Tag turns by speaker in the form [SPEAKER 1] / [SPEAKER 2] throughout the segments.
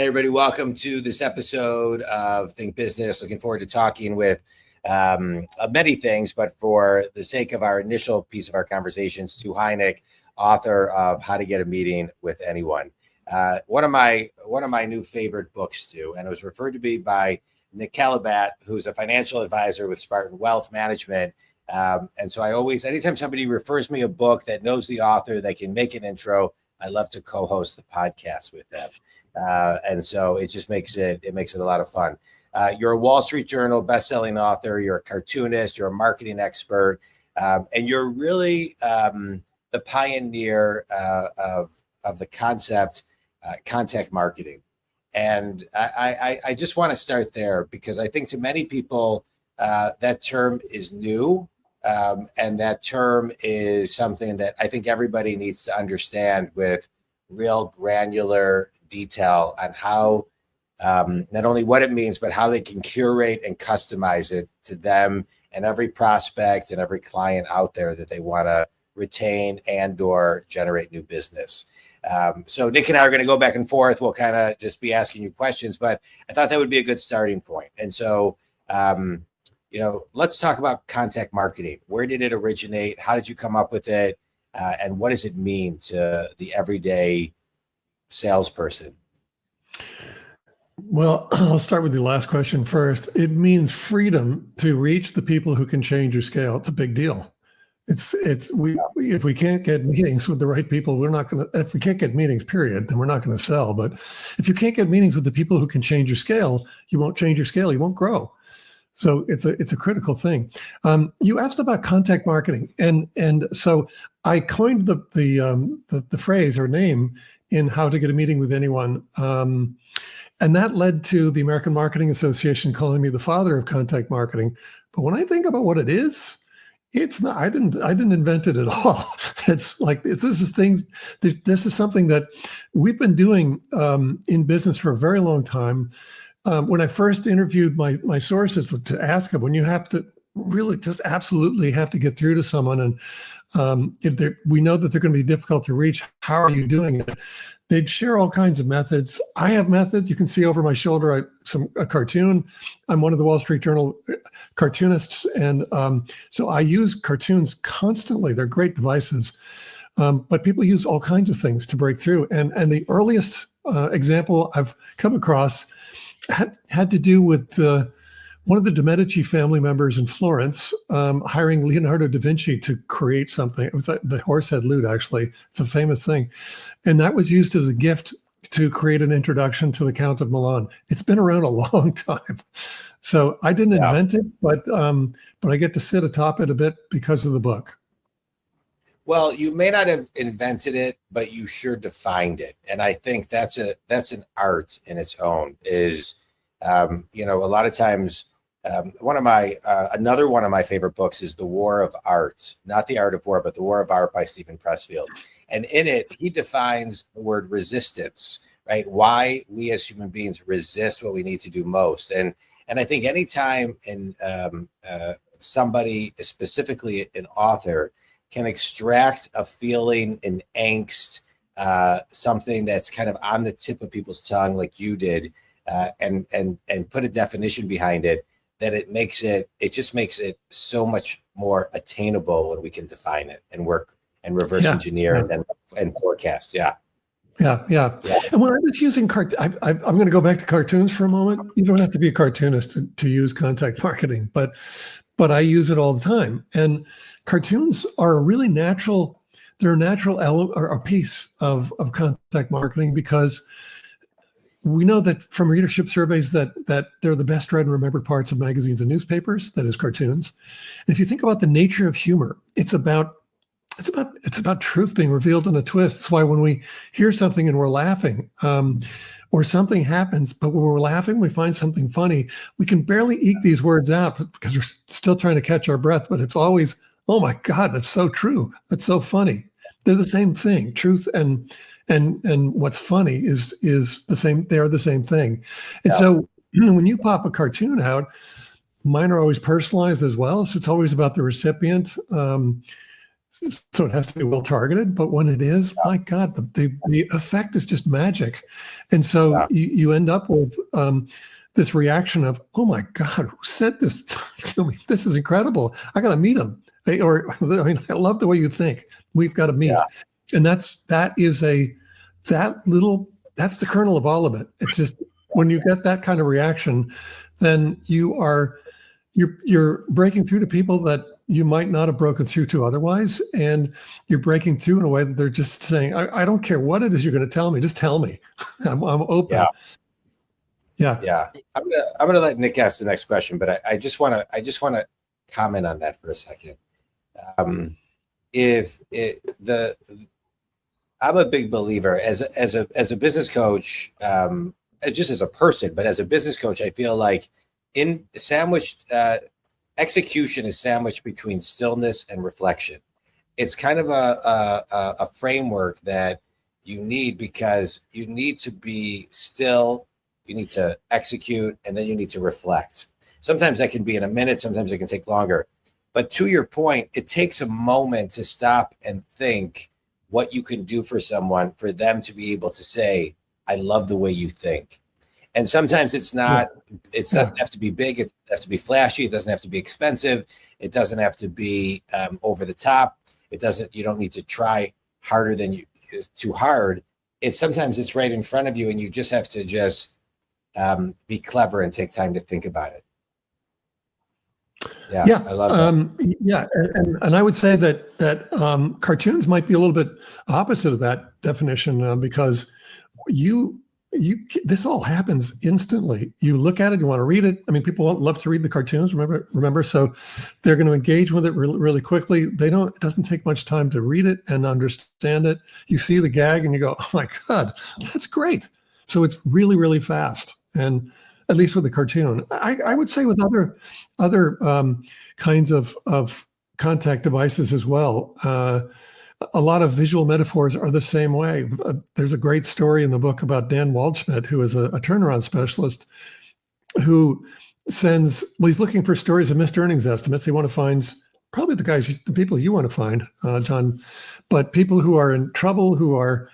[SPEAKER 1] Hey, everybody. Welcome to this episode of Think Business. Looking forward to talking with many things, but for the sake of our initial piece of our conversation, Stu Heinecke, author of How to Get a Meeting with Anyone. One of my new favorite books, Stu, and it was referred to me by Nick Calabat, who's a financial advisor with Spartan Wealth Management. And so I always, anytime somebody refers me a book that knows the author, that can make an intro, I love to co-host the podcast with them. And so it just makes it a lot of fun. You're a Wall Street Journal bestselling author. You're a cartoonist. You're a marketing expert, and you're really the pioneer of the concept contact marketing. And I just want to start there because I think to many people that term is new, and that term is something that I think everybody needs to understand with real granular detail on how not only what it means, but how they can curate and customize it to them and every prospect and every client out there that they want to retain and or generate new business. So Nick and I are going to go back and forth. We'll kind of just be asking you questions, but I thought that would be a good starting point. And so, let's talk about contact marketing. Where did it originate? How did you come up with it? And what does it mean to the everyday salesperson?
[SPEAKER 2] Well, I'll start with the last question first. It means freedom to reach the people who can change your scale. It's a big deal. If we can't get meetings with the right people, we're not going to, if we can't get meetings, period, then we're not going to sell. But if you can't get meetings with the people who can change your scale, you won't change your scale. You won't grow. So it's a critical thing. You asked about contact marketing, and so I coined the phrase or name in How to Get a Meeting with Anyone, and that led to the American Marketing Association calling me the father of contact marketing. But when I think about what it is, it's not. I didn't invent it at all. This is something that we've been doing in business for a very long time. When I first interviewed my sources to ask them, when you have to really just absolutely have to get through to someone, and we know that they're going to be difficult to reach, how are you doing it? They'd share all kinds of methods. I have methods. You can see over my shoulder a cartoon. I'm one of the Wall Street Journal cartoonists, and so I use cartoons constantly. They're great devices, but people use all kinds of things to break through. And the earliest example I've come across had to do with one of the de' Medici family members in Florence hiring Leonardo da Vinci to create something. It was the horsehead lute, actually. It's a famous thing. And that was used as a gift to create an introduction to the Count of Milan. It's been around a long time. So I didn't invent it, but I get to sit atop it a bit because of the book.
[SPEAKER 1] Well, you may not have invented it, but you sure defined it. And I think that's an art in its own. Is a lot of times another one of my favorite books is The War of Art, not The Art of War, but The War of Art by Stephen Pressfield. And in it, he defines the word resistance, right? Why we as human beings resist what we need to do most. And I think anytime somebody, specifically an author, can extract a feeling, an angst, something that's kind of on the tip of people's tongue, like you did, and put a definition behind it, that it just makes it so much more attainable when we can define it and work and reverse engineer and forecast. Yeah. And when I was using I'm going to go back to cartoons for a moment. You don't have to be a cartoonist to use contact marketing, but I use it all the time. And cartoons are a really natural. They're a natural element or a piece of contact marketing, because we know that from readership surveys that they're the best read and remembered parts of magazines and newspapers. That is cartoons. And if you think about the nature of humor, it's about truth being revealed in a twist. That's why when we hear something and we're laughing, or something happens, but when we're laughing, we find something funny, we can barely eke these words out because we're still trying to catch our breath. But it's always, oh my God, that's so true. That's so funny. They're the same thing. Truth and what's funny is the same. They're the same thing. And so when you pop a cartoon out, mine are always personalized as well. So it's always about the recipient.
[SPEAKER 2] So it has to be well targeted. But when it is, my God, the effect is just magic. And so you end up with this reaction of, oh my God, who said this to me? This is incredible. I got to meet him. Or I mean, I love the way you think. We've got to meet. And that's the kernel of all of it. It's just when you get that kind of reaction, then you're breaking through to people that you might not have broken through to otherwise, and you're breaking through in a way that they're just saying, I don't care what it is you're going to tell me, just tell me. I'm open.
[SPEAKER 1] Yeah. I'm gonna let Nick ask the next question, but I just want to comment on that for a second. I'm a big believer as a business coach, just as a person, but as a business coach, I feel like execution is sandwiched between stillness and reflection. It's kind of a framework that you need, because you need to be still, you need to execute, and then you need to reflect. Sometimes that can be in a minute, sometimes it can take longer. But to your point, it takes a moment to stop and think what you can do for someone, for them to be able to say, I love the way you think. And sometimes it doesn't have to be big. It doesn't have to be flashy. It doesn't have to be expensive. It doesn't have to be over the top. You don't need to try harder than too hard. Sometimes it's right in front of you, and you just have to be clever and take time to think about it. I love that.
[SPEAKER 2] And I would say that cartoons might be a little bit opposite of that definition, because this all happens instantly. You look at it, you want to read it. I mean, people love to read the cartoons. Remember, so they're going to engage with it really, really quickly. It doesn't take much time to read it and understand it. You see the gag and you go, oh my God, that's great. So it's really, really fast. And at least with the cartoon, I would say with other kinds of contact devices as well. A lot of visual metaphors are the same way. There's a great story in the book about Dan Waldschmidt, who is a turnaround specialist, who he's looking for stories of missed earnings estimates. He finds probably the people you want to find, John, but people who are in trouble, who are,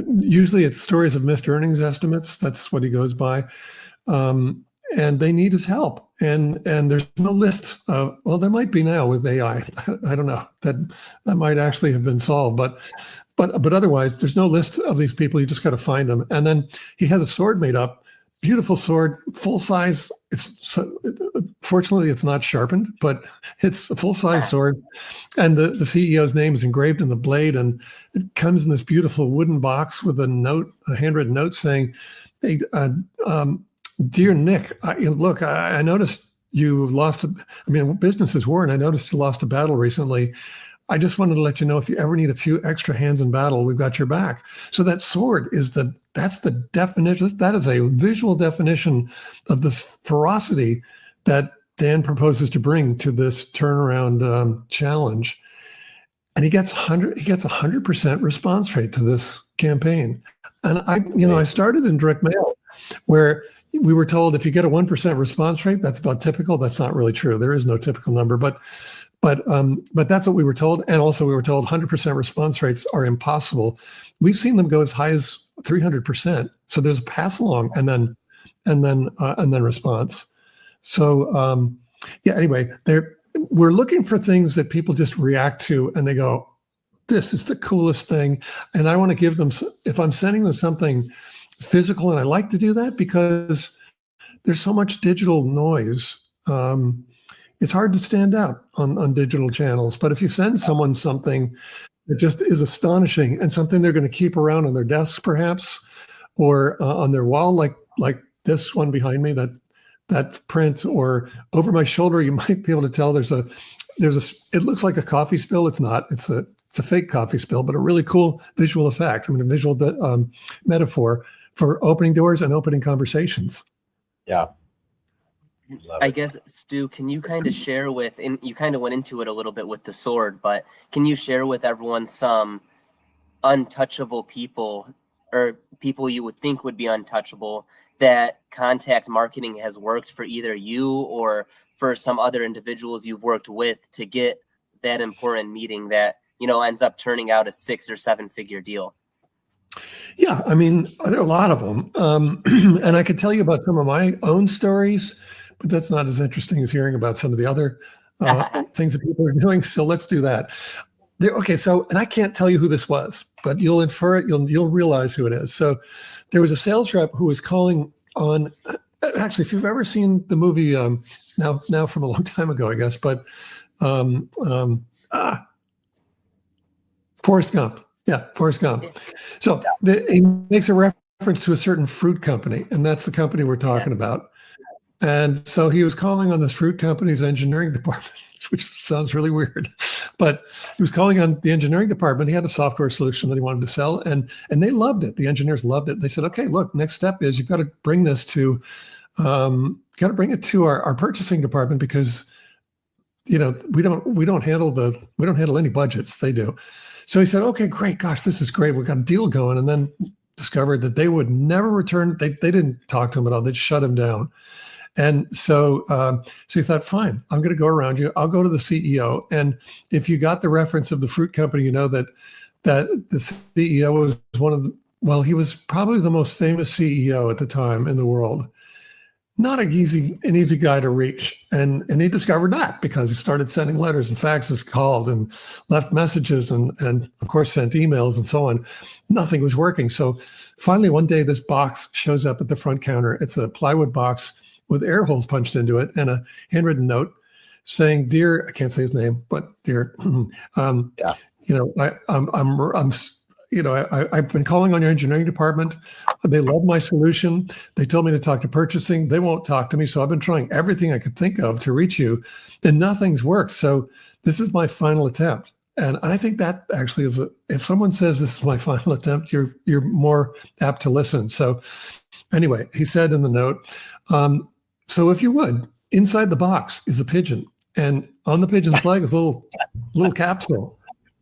[SPEAKER 2] usually it's stories of missed earnings estimates. That's what he goes by. And they need his help. And there's no list of, well, there might be now with AI. I don't know, that might actually have been solved, but otherwise there's no list of these people. You just got to find them. And then he has a sword made up, beautiful sword, full size. Fortunately it's not sharpened, but it's a full size sword. And the CEO's name is engraved in the blade, and it comes in this beautiful wooden box with a handwritten note saying, hey, dear Nick, I noticed you lost. Business is war, and I noticed you lost a battle recently. I just wanted to let you know, if you ever need a few extra hands in battle, we've got your back. So that sword that's the definition. That is a visual definition of the ferocity that Dan proposes to bring to this turnaround challenge. And he gets 100% response rate to this campaign. And I started in direct mail, where we were told if you get a 1% response rate, that's about typical. That's not really true. There is no typical number, but that's what we were told. And also we were told 100% response rates are impossible. We've seen them go as high as 300%. So there's a pass along and then response. So anyway, we're looking for things that people just react to, and they go, this is the coolest thing. And I want to give them, if I'm sending them something physical, and I like to do that because there's so much digital noise. It's hard to stand out on digital channels. But if you send someone something that just is astonishing, and something they're going to keep around on their desks, perhaps, or on their wall, like this one behind me, that print, or over my shoulder, you might be able to tell it looks like a coffee spill. It's not. It's a fake coffee spill, but a really cool visual effect. A visual metaphor for opening doors and opening conversations.
[SPEAKER 1] Yeah.
[SPEAKER 3] I guess, Stu, can you kind of share with, and you kind of went into it a little bit with the sword, but can you share with everyone some untouchable people, or people you would think would be untouchable, that contact marketing has worked for either you or for some other individuals you've worked with to get that important meeting that, you know, ends up turning out a 6 or 7 figure deal?
[SPEAKER 2] Yeah, I mean, there are a lot of them. And I could tell you about some of my own stories, but that's not as interesting as hearing about some of the other things that people are doing. So let's do that. Okay, so, and I can't tell you who this was, but you'll infer it, you'll realize who it is. So there was a sales rep who was calling on, actually, if you've ever seen the movie, now from a long time ago, I guess, but Forrest Gump. Yeah, Forrest Gump. So he makes a reference to a certain fruit company, and that's the company we're talking about. And so he was calling on this fruit company's engineering department, which sounds really weird, but he was calling on the engineering department. He had a software solution that he wanted to sell, and they loved it. The engineers loved it. They said, "Okay, look, next step is you've got to bring this to, our purchasing department because, you know, we don't handle any budgets. They do." So he said, "Okay, great. Gosh, this is great. We've got a deal going." And then discovered that they would never return. They didn't talk to him at all. They'd shut him down. And so he thought, fine, I'm going to go around you. I'll go to the CEO. And if you got the reference of the fruit company, you know that the CEO was he was probably the most famous CEO at the time in the world. Not an easy guy to reach. And he discovered that because he started sending letters and faxes, called and left messages and of course sent emails and so on. Nothing was working. So finally one day this box shows up at the front counter. It's a plywood box with air holes punched into it and a handwritten note saying, "Dear," I can't say his name, but "Dear, I've been calling on your engineering department. They love my solution. They told me to talk to purchasing. They won't talk to me. So I've been trying everything I could think of to reach you and nothing's worked. So this is my final attempt." And I think that actually is if someone says this is my final attempt, you're more apt to listen. So anyway, he said in the note, "So if you would, inside the box is a pigeon. And on the pigeon's leg is a little capsule.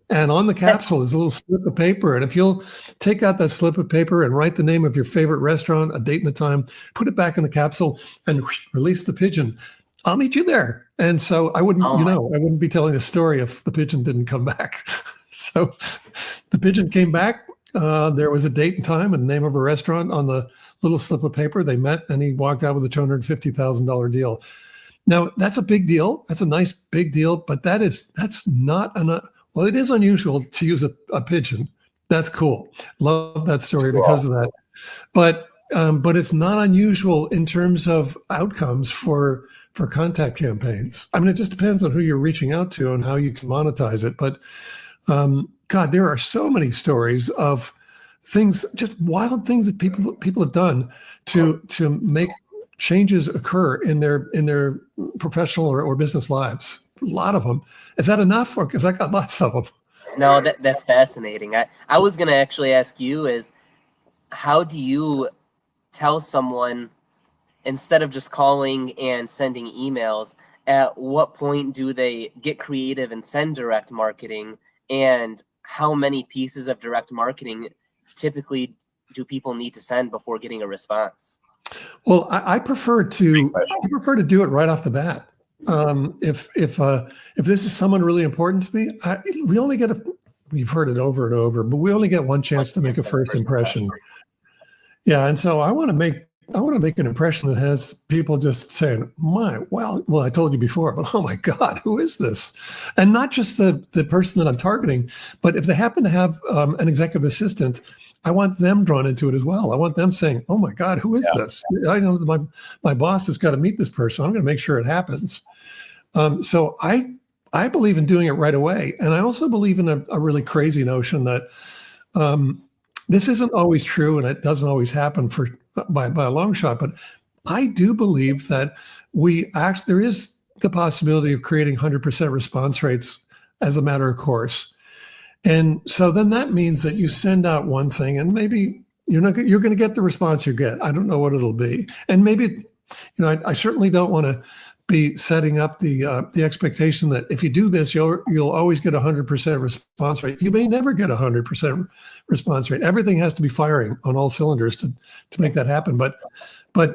[SPEAKER 2] And on the capsule is a little slip of paper. And if you'll take out that slip of paper and write the name of your favorite restaurant, a date and a time, put it back in the capsule and release the pigeon, I'll meet you there." And so I wouldn't be telling this story if the pigeon didn't come back. So the pigeon came back. There was a date and time and the name of a restaurant on the little slip of paper. They met and he walked out with a $250,000 deal. Now that's a big deal. That's a nice big deal, but that's not enough. Well, it is unusual to use a pigeon. That's cool. Love that story because of that. But it's not unusual in terms of outcomes for contact campaigns. I mean, it just depends on who you're reaching out to and how you can monetize it. But God, there are so many stories of things, just wild things that people have done to make changes occur in their professional or business lives. A lot of them. Is that enough? Or because I got lots of them.
[SPEAKER 3] No, that's fascinating. I was going to actually ask you is, how do you tell someone, instead of just calling and sending emails, at what point do they get creative and send direct marketing? And how many pieces of direct marketing typically do people need to send before getting a response?
[SPEAKER 2] Well, I prefer to do it right off the bat. If this is someone really important to me, we only get we've heard it over and over, but we only get one chance to make a first impression. Yeah, and so I want to make an impression that has people just saying, well, I told you before, but oh my God, who is this? And not just the person that I'm targeting, but if they happen to have an executive assistant, I want them drawn into it as well. I want them saying, oh my God, who is this? I know that my boss has got to meet this person. I'm going to make sure it happens. So I believe in doing it right away. And I also believe in a really crazy notion that this isn't always true and it doesn't always happen by a long shot, but I do believe that there is the possibility of creating 100% response rates as a matter of course. And so then that means that you send out one thing and maybe you're going to get the response you get. I don't know what it'll be. And maybe, I certainly don't want to be setting up the expectation that if you do this, you'll always get 100% response rate. You may never get 100% response rate. Everything has to be firing on all cylinders to make that happen. But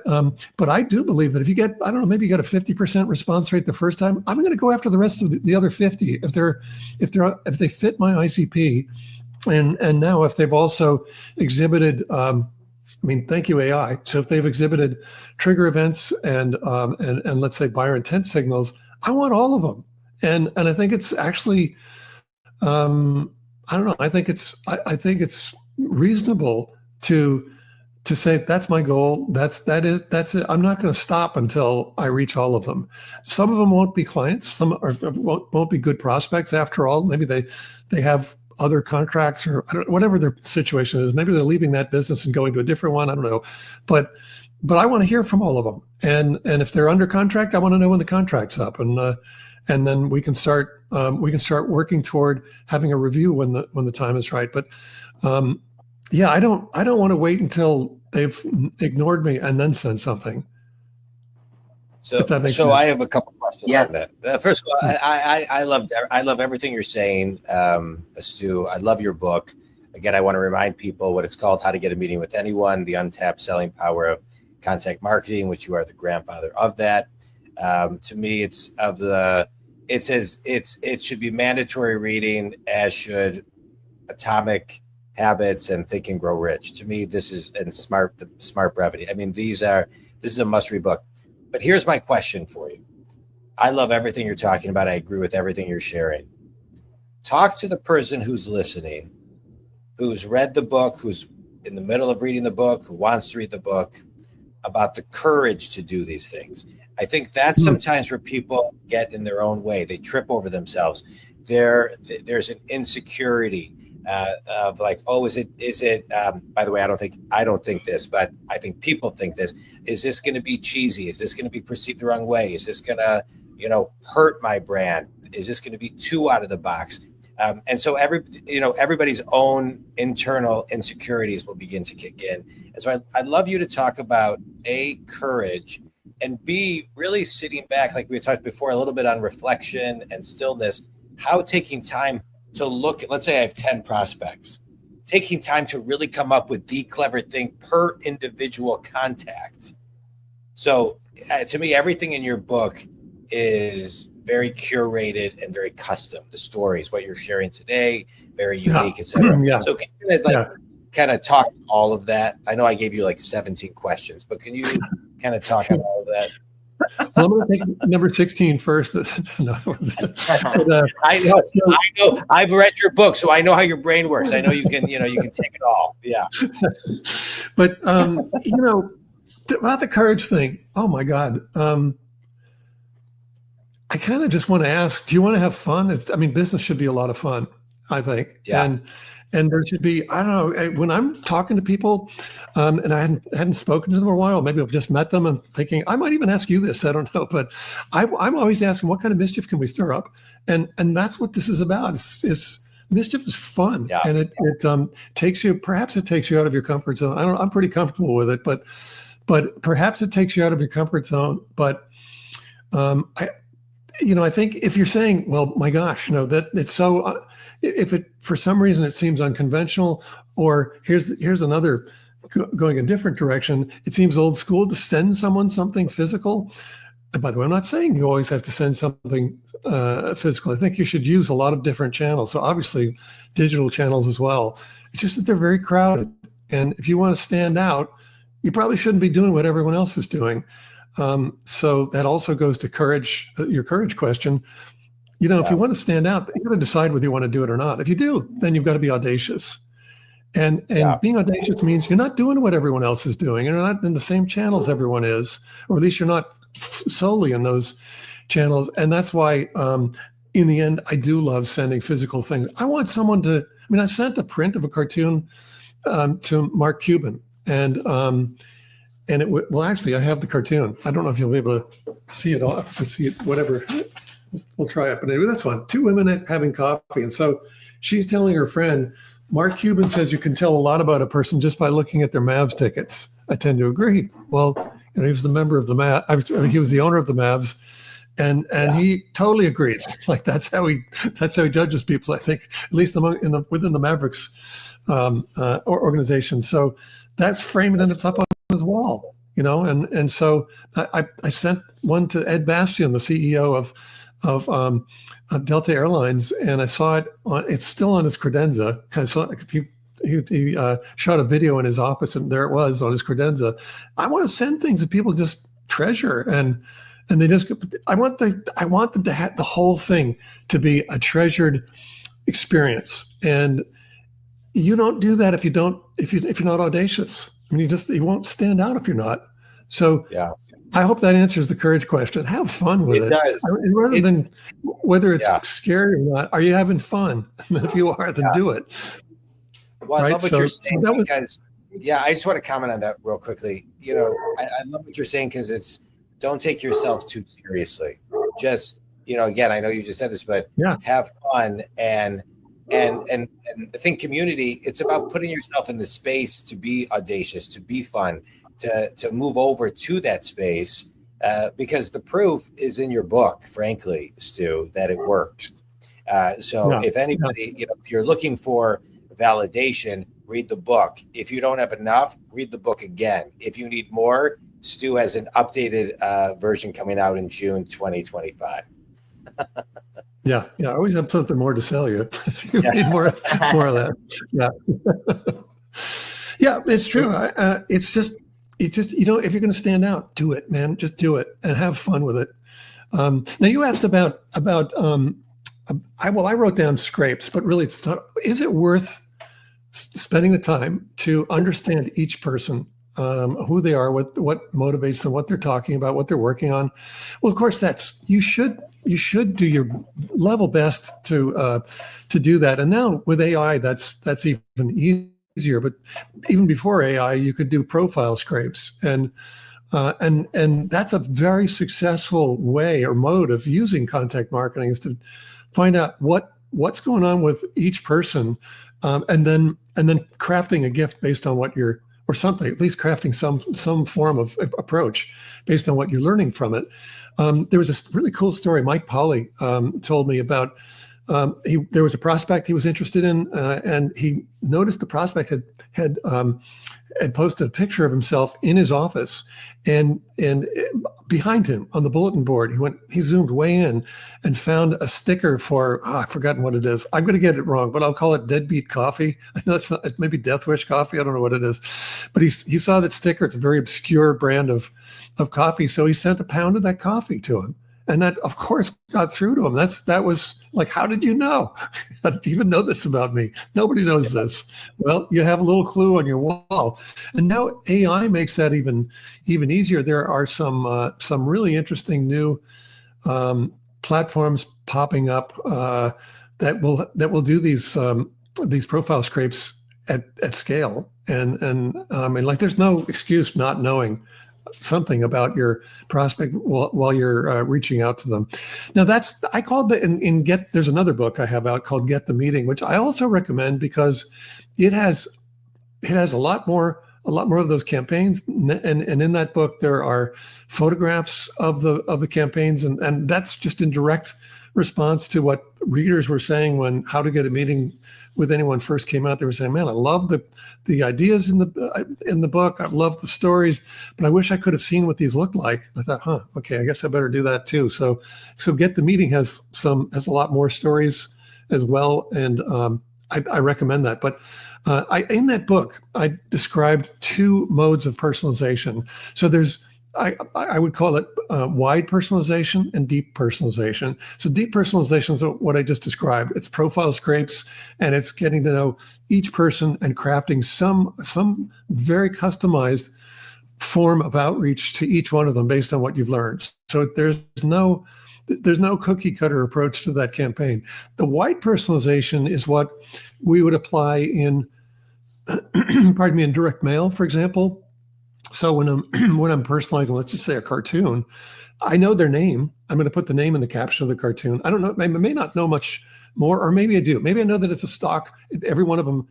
[SPEAKER 2] I do believe that if you get, I don't know, maybe you got a 50% response rate the first time, I'm going to go after the rest of the other 50 if they fit my ICP, and now if they've also exhibited. Thank you, AI. So if they've exhibited trigger events and let's say buyer intent signals, I want all of them. And I think it's actually, I don't know. I think it's reasonable to say that's my goal. That's it. I'm not going to stop until I reach all of them. Some of them won't be clients. Some won't be good prospects after all. Maybe they have other contracts or whatever their situation is. Maybe they're leaving that business and going to a different one. I don't know, but I want to hear from all of them. And if they're under contract, I want to know when the contract's up, and then we can start working toward having a review when the time is right. But I don't want to wait until they've ignored me and then send something.
[SPEAKER 1] So I have a couple questions on that. First of all, I love everything you're saying, Stu. I love your book. Again, I want to remind people what it's called: How to Get a Meeting with Anyone: The Untapped Selling Power of Contact Marketing, which you are the grandfather of that. To me, it should be mandatory reading, as should Atomic Habits and Think and Grow Rich. To me, this is Smart Brevity. This is a must-read book. But here's my question for you. I love everything you're talking about. I agree with everything you're sharing. Talk to the person who's listening, who's read the book, who's in the middle of reading the book, who wants to read the book, about the courage to do these things. I think that's sometimes where people get in their own way. They trip over themselves. There's an insecurity of like, oh, is it? By the way, I don't think this, but I think people think this. Is this going to be cheesy? Is this going to be perceived the wrong way? Is this going to, hurt my brand? Is this going to be too out of the box? And so everybody's own internal insecurities will begin to kick in. And so I'd love you to talk about A, courage, and B, really sitting back, like we talked before, a little bit on reflection and stillness, how taking time to look at, let's say I have 10 prospects, taking time to really come up with the clever thing per individual contact. So to me, everything in your book is very curated and very custom. The stories, what you're sharing today, very unique, etc.
[SPEAKER 2] Yeah.
[SPEAKER 1] So can you kind of talk all of that? I know I gave you like 17 questions, but can you kind of talk on all of that?
[SPEAKER 2] Well, I'm going to take number 16 first. No.
[SPEAKER 1] I know. I've read your book, so I know how your brain works. I know you can take it all. Yeah.
[SPEAKER 2] But about the courage thing. Oh my God. I kind of just want to ask, do you want to have fun? Business should be a lot of fun, I think.
[SPEAKER 1] Yeah.
[SPEAKER 2] And there should be, I don't know, when I'm talking to people and I hadn't spoken to them in a while, maybe I've just met them and thinking, I might even ask you this, I don't know, but I'm always asking, what kind of mischief can we stir up? And that's what this is about. It's mischief is fun.
[SPEAKER 1] Yeah.
[SPEAKER 2] And it takes you out of your comfort zone. I'm pretty comfortable with it, but perhaps it takes you out of your comfort zone. But I think if you're saying, well, my gosh, that it's so, if it, for some reason it seems unconventional, or here's another going a different direction, it seems old school to send someone something physical. And by the way, I'm not saying you always have to send something physical. I think you should use a lot of different channels. So obviously digital channels as well. It's just that they're very crowded. And if you want to stand out, you probably shouldn't be doing what everyone else is doing. So that also goes to courage, your courage question. If you want to stand out, you got to decide whether you want to do it or not. If you do, then you've got to be audacious. And being audacious means you're not doing what everyone else is doing. You're not in the same channels everyone is, or at least you're not solely in those channels. And that's why, in the end, I do love sending physical things. I want someone to, I sent a print of a cartoon to Mark Cuban, and actually, I have the cartoon. I don't know if you'll be able to see it all, see it, whatever. We'll try it. But anyway, this one, two women having coffee. And so she's telling her friend, Mark Cuban says you can tell a lot about a person just by looking at their Mavs tickets. I tend to agree. Well, he was the member of the Mavs. He was the owner of the Mavs. And he totally agrees. Like that's how he judges people. I think at least within the Mavericks organization. So that's framing and it's up on his wall, And so I sent one to Ed Bastian, the CEO of Delta Airlines, and I saw it it's still on his credenza. He shot a video in his office, and there it was on his credenza. I want to send things that people just treasure, and they just. I want them to have the whole thing to be a treasured experience, and you don't do that if you're not audacious. I mean, you won't stand out if you're not. So I hope that answers the courage question. Have fun with it.
[SPEAKER 1] It does.
[SPEAKER 2] Rather than whether it's scary or not, are you having fun? If you are, then do it.
[SPEAKER 1] Well, I love what you're saying because, I just want to comment on that real quickly. I love what you're saying because don't take yourself too seriously. Just, again, I know you just said this, but have fun and I think community, it's about putting yourself in the space to be audacious, to be fun, to move over to that space because the proof is in your book, frankly, Stu, that it works. If anybody, if you're looking for validation, read the book. If you don't have enough, read the book again. If you need more, Stu has an updated version coming out in June 2025.
[SPEAKER 2] I always have something more to sell you. You need more of that. It's true. It's just if you're going to stand out, do it, man. Just do it and have fun with it. Now you asked about I wrote down scrapes, but really is it worth spending the time to understand each person, who they are, what motivates them, what they're talking about, what they're working on? Well, of course, you should do your level best to do that. And now with AI, that's even easier. But even before AI, you could do profile scrapes, and that's a very successful way or mode of using contact marketing, is to find out what's going on with each person, and then crafting a gift based on or something, at least crafting some form of approach based on what you're learning from it. There was this really cool story Mike Polly told me about. There was a prospect he was interested in, and he noticed the prospect had posted a picture of himself in his office, and behind him on the bulletin board, he zoomed way in and found a sticker for, I've forgotten what it is. I'm going to get it wrong, but I'll call it Deadbeat Coffee. I know it's not, maybe Death Wish Coffee. I don't know what it is, but he saw that sticker. It's a very obscure brand of coffee. So he sent a pound of that coffee to him. And that, of course, got through to him. That was like, how did you know? How did you even know this about me? Nobody knows this. Well, you have a little clue on your wall. And now AI makes that even easier. There are some really interesting new platforms popping up that will do these profile scrapes at scale. And I mean, like, there's no excuse not knowing something about your prospect while you're reaching out to them. Now I called there's another book I have out called Get the Meeting, which I also recommend because it has a lot more of those campaigns. And in that book, there are photographs of the campaigns. And that's just in direct response to what readers were saying when How to Get a Meeting with Anyone first came out. They were saying, man, I love the ideas in the book. I love the stories, but I wish I could have seen what these looked like. I thought, okay, I guess I better do that too. So Get the Meeting has a lot more stories as well. And I recommend that. But in that book, I described two modes of personalization. So there's, I would call it wide personalization and deep personalization. So deep personalization is what I just described. It's profile scrapes, and it's getting to know each person and crafting some very customized form of outreach to each one of them based on what you've learned. So there's no cookie cutter approach to that campaign. The wide personalization is what we would apply in, in direct mail, for example. So when I'm personalizing, let's just say a cartoon, I know their name. I'm going to put the name in the caption of the cartoon. I don't know. I may not know much more, or maybe I do. Maybe I know that it's a stock. Every one of them,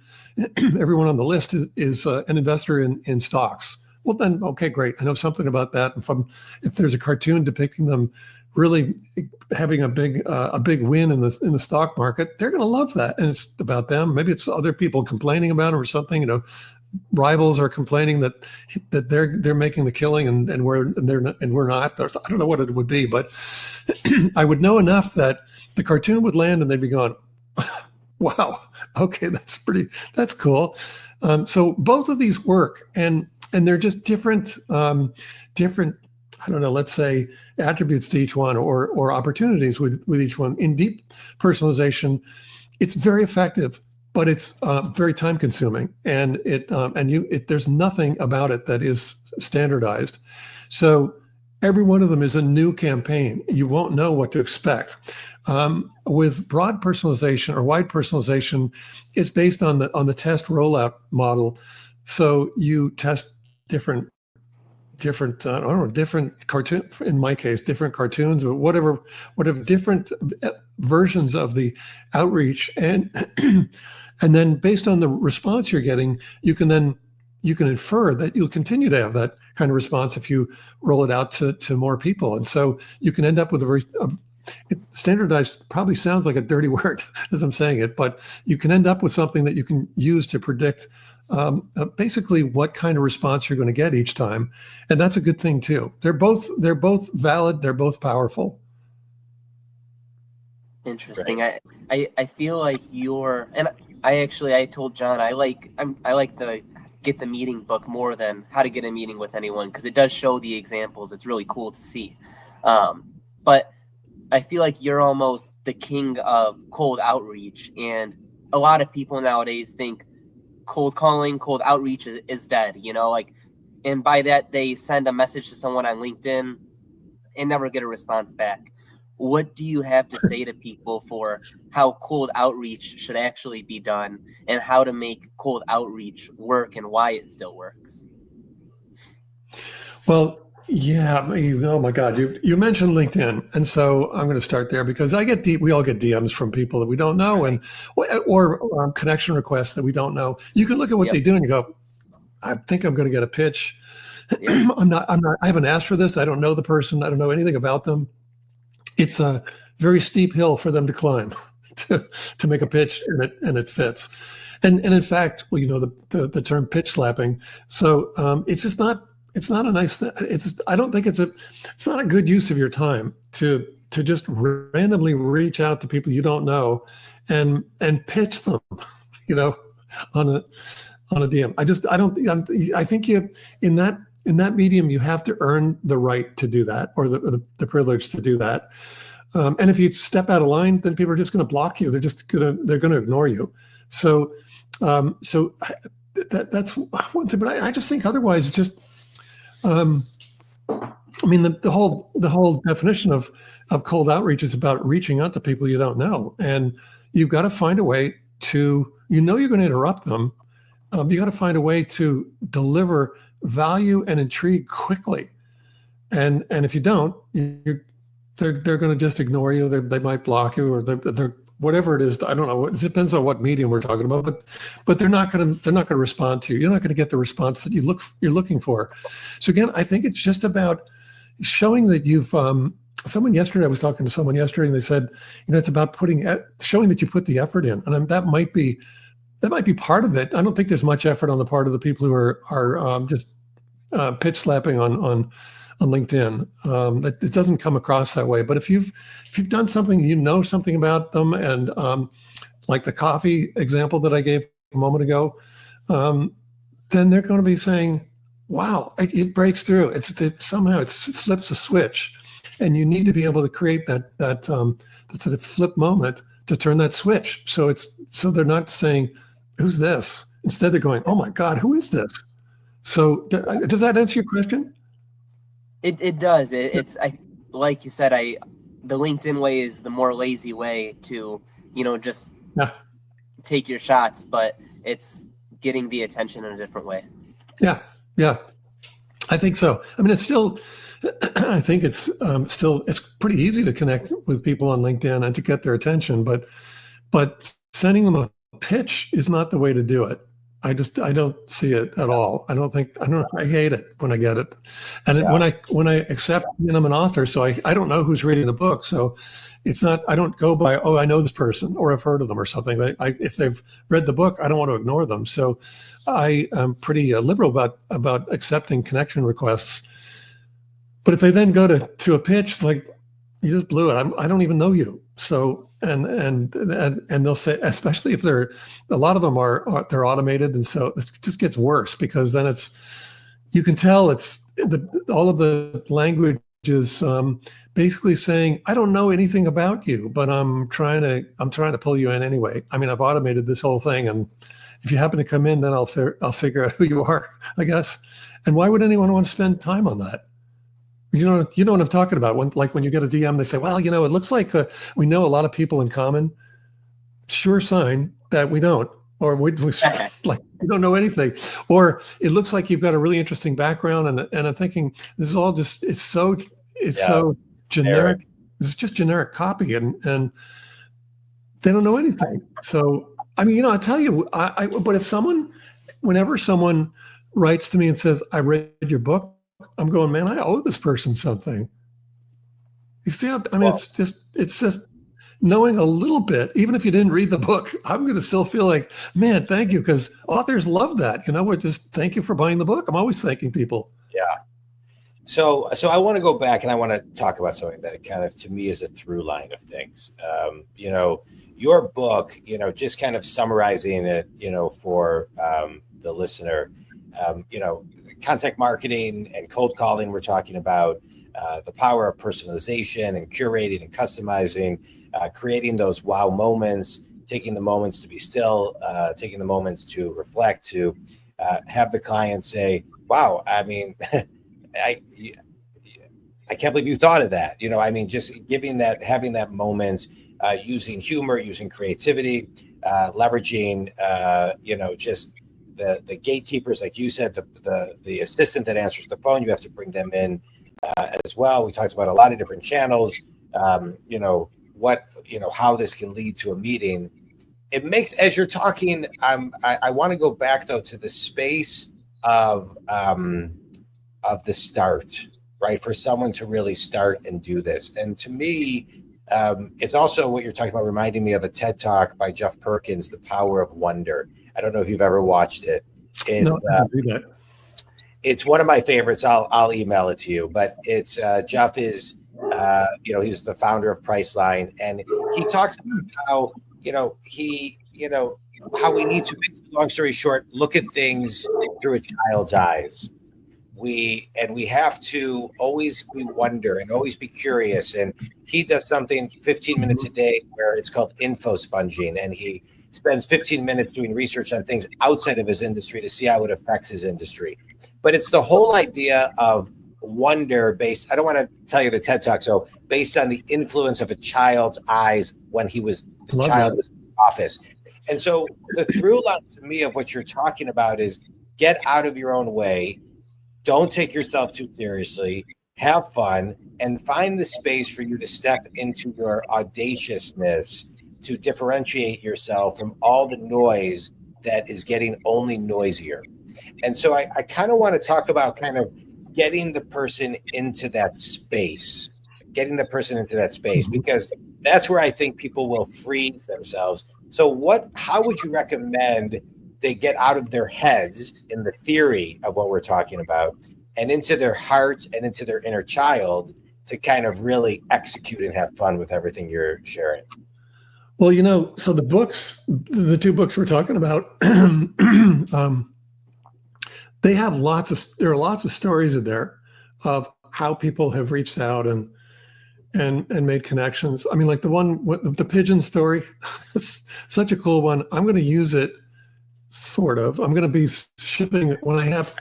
[SPEAKER 2] everyone on the list is an investor in stocks. Well, then, okay, great. I know something about that. If there's a cartoon depicting them really having a big win in the stock market, they're going to love that. And it's about them. Maybe it's other people complaining about them or something. You know, rivals are complaining that they're making the killing and we're not. I don't know what it would be, but I would know enough that the cartoon would land and they'd be going, wow, okay, that's cool. So both of these work, and they're just different, I don't know, let's say attributes to each one, or opportunities with each one. In deep personalization, it's very effective, but it's very time consuming, and there's nothing about it that is standardized. So every one of them is a new campaign. You won't know what to expect. With broad personalization or wide personalization, it's based on the test rollout model. So you test different cartoon, in my case, different cartoons, or whatever different versions of the outreach, and and then based on the response you're getting, you can infer that you'll continue to have that kind of response if you roll it out to more people. And so you can end up with a very standardized, probably sounds like a dirty word as I'm saying it, but you can end up with something that you can use to predict basically what kind of response you're going to get each time. And that's a good thing too. They're both valid. They're both powerful.
[SPEAKER 3] Interesting. Right. I feel like and I told John, I like the Get the Meeting book more than How to Get a Meeting with Anyone, because it does show the examples. It's really cool to see. But I feel like you're almost the king of cold outreach, and a lot of people nowadays think cold calling, cold outreach is dead, you know, like, and by that they send a message to someone on LinkedIn and never get a response back. What do you have to say to people for how cold outreach should actually be done, and how to make cold outreach work and why it still works?
[SPEAKER 2] Well, yeah. Oh my God. You mentioned LinkedIn. And so I'm going to start there, because we all get DMs from people that we don't know, right, or connection requests that we don't know. You can look at what they do and you go, I think I'm going to get a pitch. Yeah. I haven't asked for this. I don't know the person. I don't know anything about them. It's a very steep hill for them to climb to make a pitch, and it fits. And in fact, well, you know, the term pitch slapping. So it's just not. It's not a nice thing. I don't think it's not a good use of your time to just randomly reach out to people you don't know and pitch them, you know, on a DM. I think in that medium, you have to earn the right to do that, or the privilege to do that. And if you step out of line, then people are just going to block you. They're going to ignore you. So that's one thing. But I just think otherwise, it's just. I mean, the whole definition of cold outreach is about reaching out to people you don't know, and you've got to find a way to, you know, you're going to interrupt them. You got to find a way to deliver value and intrigue quickly, and if you don't, they're going to just ignore you. They might block you, or they're whatever it is. I don't know. It depends on what medium we're talking about, but they're not going to respond to you. You're not going to get the response that you're looking for. So again, I think it's just about showing that you've. I was talking to someone yesterday, and they said, you know, it's about showing that you put the effort in, and that might be part of it. I don't think there's much effort on the part of the people who are just pitch slapping on LinkedIn. That it doesn't come across that way. But if you've done something, you know something about them, and like the coffee example that I gave a moment ago, then they're going to be saying, "Wow, it breaks through. Somehow it flips a switch," and you need to be able to create that sort of flip moment to turn that switch. So they're not saying, "Who's this?" Instead, they're going, "Oh my God, who is this?" So does that answer your question?
[SPEAKER 3] It does. It's like you said, the LinkedIn way is the more lazy way to, you know, just take your shots, but it's getting the attention in a different way. Yeah,
[SPEAKER 2] I think so. I mean, it's still. I think it's pretty easy to connect with people on LinkedIn and to get their attention, but sending them a pitch is not the way to do it. I don't see it at all. I hate it when I get it. And when I accept, I'm an author, so I don't know who's reading the book. So it's not, I don't go by, oh, I know this person or I've heard of them or something. If they've read the book, I don't want to ignore them. So I am pretty liberal about accepting connection requests. But if they then go to a pitch, it's like, you just blew it. I don't even know you. So, and they'll say, especially if a lot of them they're automated. And so it just gets worse, because then you can tell all of the language is basically saying, I don't know anything about you, but I'm trying to pull you in anyway. I mean, I've automated this whole thing, and if you happen to come in, then I'll figure out who you are, I guess. And why would anyone want to spend time on that? You know what I'm talking about. When you get a DM, they say, well, it looks like we know a lot of people in common. Sure sign that we don't, or we don't know anything. Or it looks like you've got a really interesting background, and I'm thinking, this is all just, it's so generic. This is just generic copy, and they don't know anything. So, I mean, I tell you, but whenever someone writes to me and says, I read your book, I'm going, man, I owe this person something. You see, it's just knowing a little bit, even if you didn't read the book, I'm going to still feel like, man, thank you. Because authors love that. We're just, thank you for buying the book. I'm always thanking people.
[SPEAKER 1] Yeah. So I want to go back and I want to talk about something that kind of, to me, is a through line of things. Your book, just kind of summarizing it, for the listener, contact marketing and cold calling, we're talking about the power of personalization and curating and customizing, creating those wow moments, taking the moments to be still, taking the moments to reflect, to have the client say, wow, I mean, I can't believe you thought of that. Just having that moment, using humor, using creativity, leveraging, just the gatekeepers, like you said, the assistant that answers the phone, you have to bring them in as well. We talked about a lot of different channels, how this can lead to a meeting. It makes, as you're talking, I want to go back though to the space of the start, right? For someone to really start and do this. And to me, it's also what you're talking about, reminding me of a TED Talk by Jeff Perkins, The Power of Wonder. I don't know if you've ever watched it. It's one of my favorites. I'll email it to you. But it's Jeff is he's the founder of Priceline, and he talks about how how we need to, long story short, look at things through a child's eyes. We have to always wonder and always be curious. And he does something 15 minutes a day where it's called info sponging, and he spends 15 minutes doing research on things outside of his industry to see how it affects his industry. But it's the whole idea of wonder based, I don't want to tell you the TED Talk, so based on the influence of a child's eyes when he was in the office. And so the through line to me of what you're talking about is get out of your own way. Don't take yourself too seriously, have fun, and find the space for you to step into your audaciousness, to differentiate yourself from all the noise that is getting only noisier. And so I kind of want to talk about kind of getting the person into that space, because that's where I think people will freeze themselves. So how would you recommend they get out of their heads in the theory of what we're talking about and into their heart and into their inner child to kind of really execute and have fun with everything you're sharing?
[SPEAKER 2] Well, so the two books we're talking about, there are lots of stories in there of how people have reached out and made connections. I mean, like the one with the pigeon story, it's such a cool one. I'm going to use it, sort of. I'm going to be shipping it when I have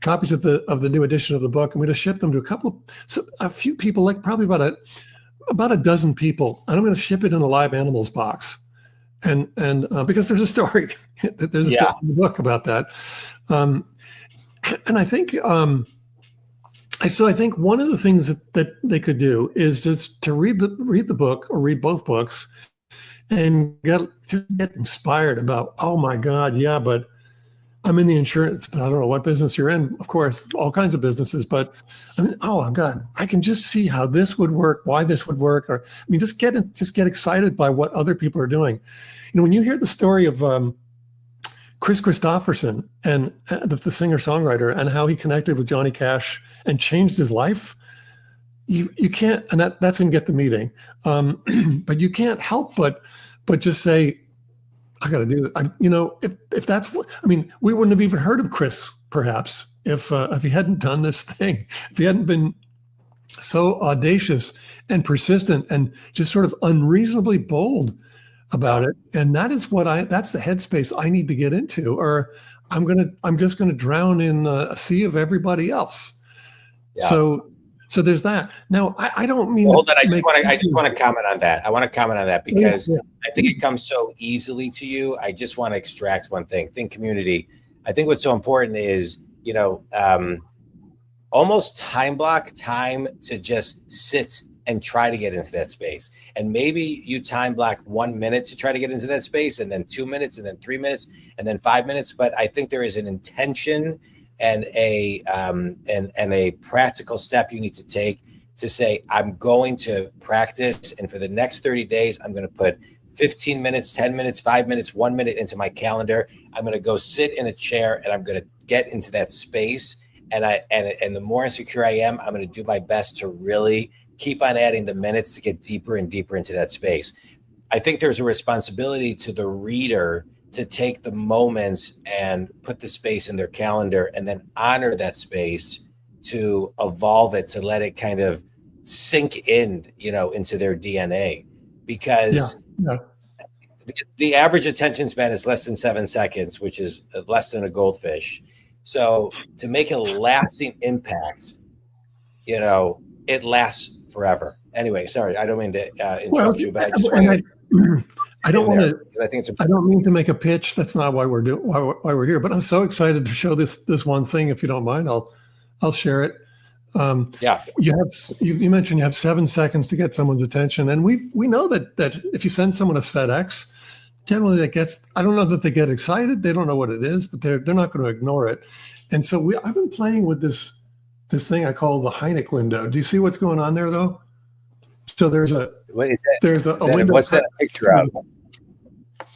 [SPEAKER 2] copies of the new edition of the book. I'm going to ship them to a few people, like probably about a dozen people, and I'm going to ship it in a live animals box. And because there's a story, story in the book about that. And I think, I think one of the things that they could do is just to read the book or read both books and just get inspired about, oh my God, yeah, but I'm in the insurance, but I don't know what business you're in. Of course, all kinds of businesses, but I mean, oh my God, I can just see how this would work, why this would work. Or, I mean, just get excited by what other people are doing. You know, when you hear the story of Chris Christopherson and the singer-songwriter and how he connected with Johnny Cash and changed his life, you can't, and that's in Get the Meeting. But you can't help but just say, I got to do it. You know, if that's what, I mean, we wouldn't have even heard of Chris perhaps if he hadn't done this thing, if he hadn't been so audacious and persistent and just sort of unreasonably bold about it. And that is that's the headspace I need to get into, or I'm just gonna drown in a sea of everybody else. Yeah. So there's that. Now, I don't mean.
[SPEAKER 1] Well, hold on. I just want to comment on that. I want to comment on that because I think it comes so easily to you. I just want to extract one thing. Think community. I think what's so important is, you know, almost time block time to just sit and try to get into that space. And maybe you time block 1 minute to try to get into that space, and then 2 minutes, and then 3 minutes, and then 5 minutes. But I think there is an intention and a practical step you need to take to say, I'm going to practice, and for the next 30 days, I'm going to put 15 minutes, 10 minutes, 5 minutes, 1 minute into my calendar. I'm going to go sit in a chair and I'm going to get into that space. And the more insecure I am, I'm going to do my best to really keep on adding the minutes to get deeper and deeper into that space. I think there's a responsibility to the reader to take the moments and put the space in their calendar and then honor that space, to evolve it, to let it kind of sink in, you know, into their DNA, because the average attention span is less than 7 seconds, which is less than a goldfish. So to make a lasting impact, you know, it lasts forever. Anyway, sorry, I don't mean to interrupt you, but I just want to.
[SPEAKER 2] I don't want to. I think I don't mean to make a pitch. That's not why we're doing why we're here. But I'm so excited to show this one thing. If you don't mind, I'll share it. You mentioned you have 7 seconds to get someone's attention, and we know that if you send someone a FedEx, generally that gets. I don't know that they get excited. They don't know what it is, but they're not going to ignore it. And so I've been playing with this thing I call the Heinecke window. Do you see what's going on there, though? So there's a window.
[SPEAKER 1] What's that picture of?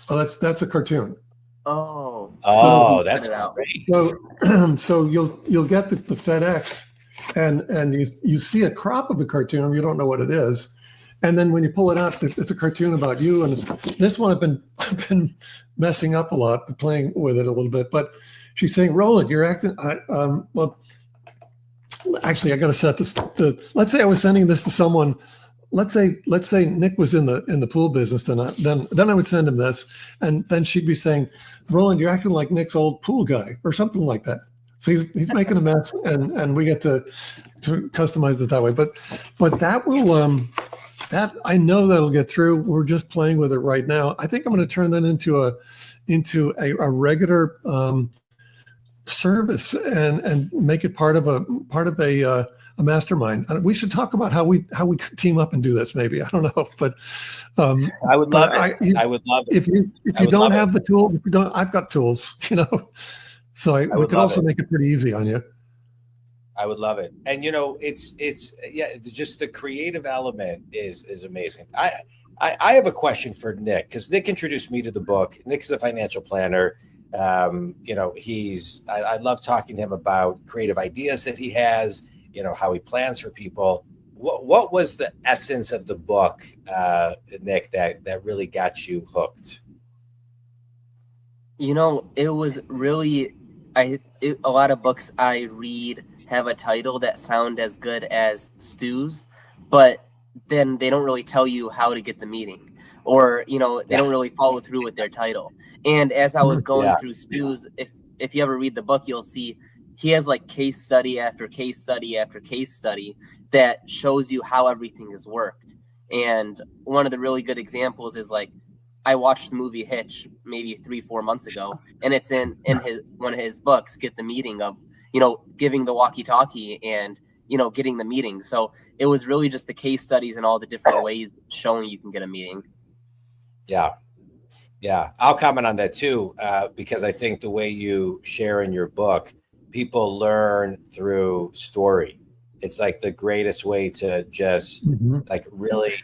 [SPEAKER 2] Oh, that's a cartoon.
[SPEAKER 3] Oh,
[SPEAKER 1] that's great.
[SPEAKER 2] So you'll get the FedEx, and you see a crop of the cartoon. You don't know what it is, and then when you pull it out, it's a cartoon about you. And this one I've been messing up a lot, playing with it a little bit. But she's saying, "Roland, you're acting." Well, actually, I got to set this. Let's say I was sending this to someone. Let's say Nick was in the pool business, then I would send him this, and then she'd be saying, "Roland, you're acting like Nick's old pool guy," or something like that. So he's making a mess, and we get to customize it that way. But that will that I know that'll get through. We're just playing with it right now. I think I'm going to turn that into a regular service and make it part of a mastermind. We should talk about how we team up and do this. Maybe, I don't know, but
[SPEAKER 1] I would love it. I would love it.
[SPEAKER 2] If you don't have the tool, I've got tools. You know, so we could also make it pretty easy on you.
[SPEAKER 1] I would love it, and you know, it's just the creative element is amazing. I have a question for Nick, because Nick introduced me to the book. Nick's a financial planner. You know, I love talking to him about creative ideas that he has. You know, how he plans for people. What was the essence of the book, Nick, that really got you hooked?
[SPEAKER 3] You know, it was really, a lot of books I read have a title that sound as good as Stu's, but then they don't really tell you how to get the meeting, or, you know, they don't really follow through with their title. And as I was going through Stu's, if you ever read the book, you'll see he has like case study after case study after case study that shows you how everything has worked. And one of the really good examples is, like, I watched the movie Hitch maybe 3-4 months ago, and it's in his one of his books, Get the Meeting, of, you know, giving the walkie-talkie and, you know, getting the meeting. So it was really just the case studies and all the different ways showing you can get a meeting.
[SPEAKER 1] Yeah. Yeah, I'll comment on that too, because I think the way you share in your book, people learn through story. It's like the greatest way to just
[SPEAKER 2] Mhm.
[SPEAKER 1] like really,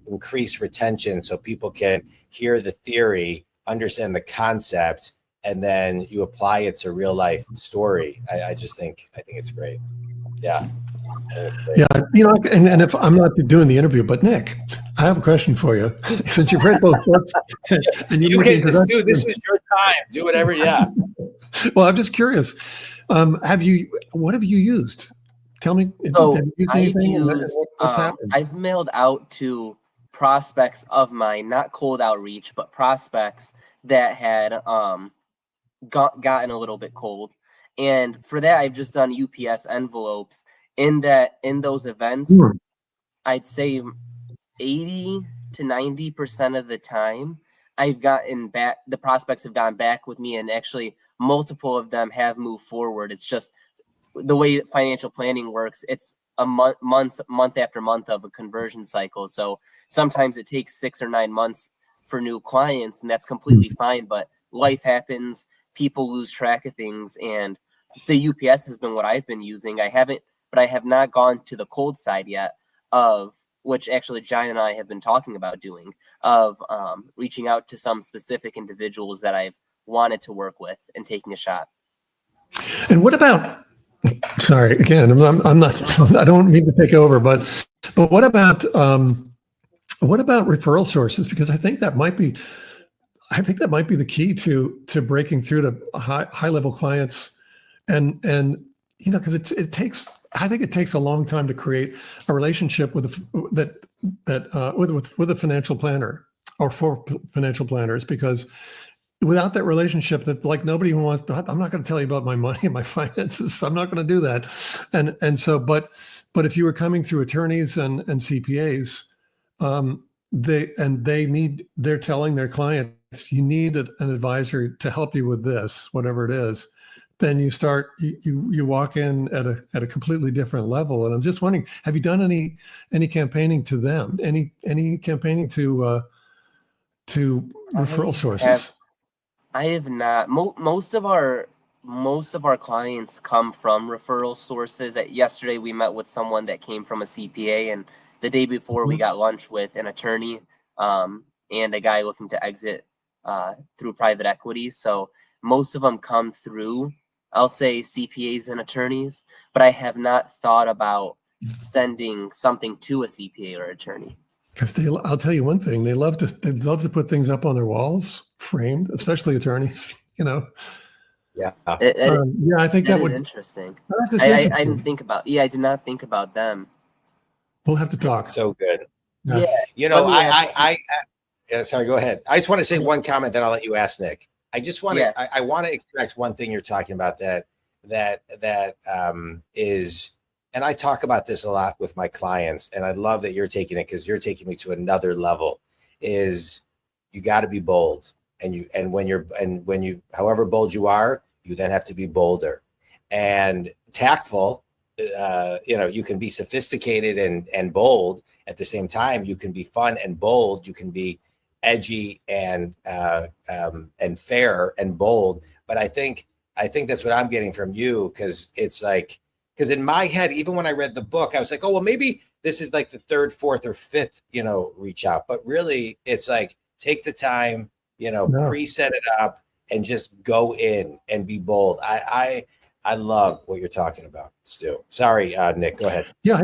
[SPEAKER 1] increase retention so people can hear the theory, understand the concept, and then you apply it to real life story. I think it's great. Yeah, I think it's great.
[SPEAKER 2] Yeah, and if I'm not doing the interview, but Nick, I have a question for you. Since you've read both books and you
[SPEAKER 1] You
[SPEAKER 2] made the
[SPEAKER 1] get this,
[SPEAKER 2] introduction,
[SPEAKER 1] dude. This is your time. Do whatever. Yeah.
[SPEAKER 2] well, I'm just curious. What have you used? Tell me, have
[SPEAKER 3] So
[SPEAKER 2] you used
[SPEAKER 3] I've
[SPEAKER 2] anything? And
[SPEAKER 3] used,
[SPEAKER 2] what's happened?
[SPEAKER 3] I've mailed out to prospects of mine, not cold outreach, but prospects that had gotten a little bit cold. And for that, I've just done UPS envelopes. In those events,
[SPEAKER 2] Hmm.
[SPEAKER 3] I'd say 80 to 90% of the time, I've gotten back, the prospects have gotten back with me, and actually multiple of them have moved forward. It's just the way financial planning works. It's a month after month of a conversion cycle. So sometimes it takes 6 or 9 months for new clients, and that's completely fine. But life happens, people lose track of things, and the UPS has been what I've been using. I have not gone to the cold side yet, of which actually John and I have been talking about doing, of reaching out to some specific individuals that I've wanted to work with and taking a shot.
[SPEAKER 2] And what about? Sorry, again, I'm not. I don't mean to take over, but what about referral sources? Because I think that might be the key to breaking through to high level clients, and because it takes. I think it takes a long time to create a relationship with with a financial planner or for financial planners, because without that relationship, that like nobody even wants to. I'm not going to tell you about my money and my finances. I'm not going to do that. But if you were coming through attorneys and CPAs, they're telling their clients, you need an advisor to help you with this, whatever it is. Then you walk in at a completely different level. And I'm just wondering, have you done any campaigning to them? Any campaigning to referral sources?
[SPEAKER 3] I have not. Most of our clients come from referral sources. Yesterday we met with someone that came from a CPA, and the day before we got lunch with an attorney, and a guy looking to exit through private equity. So most of them come through, I'll say, CPAs and attorneys, but I have not thought about sending something to a CPA or attorney.
[SPEAKER 2] Because I'll tell you one thing, they love to put things up on their walls, framed, especially attorneys.
[SPEAKER 1] Yeah.
[SPEAKER 2] Yeah, I think that
[SPEAKER 3] is
[SPEAKER 2] would.
[SPEAKER 3] interesting.
[SPEAKER 2] That's just
[SPEAKER 3] I
[SPEAKER 2] interesting.
[SPEAKER 3] didn't think about. Yeah, I did not think about them.
[SPEAKER 2] We'll have to talk.
[SPEAKER 1] So good.
[SPEAKER 2] Yeah.
[SPEAKER 3] Let me ask
[SPEAKER 1] Yeah, sorry, go ahead. I just want to say one comment, then I'll let you ask Nick. I just want to,
[SPEAKER 3] Yeah.
[SPEAKER 1] I want to express one thing you're talking about that is, and I talk about this a lot with my clients, and I love that you're taking it because you're taking me to another level, is you got to be bold. When you, however bold you are, you then have to be bolder and tactful. You can be sophisticated and bold at the same time. You can be fun and bold. You can be edgy and fair and bold. But I think that's what I'm getting from you, because it's like, because in my head, even when I read the book, I was like, oh well, maybe this is like the third, fourth, or fifth, reach out. But really, it's like take the time, preset it up and just go in and be bold. I love what you're talking about, Stu. Sorry, Nick, go ahead.
[SPEAKER 2] Yeah,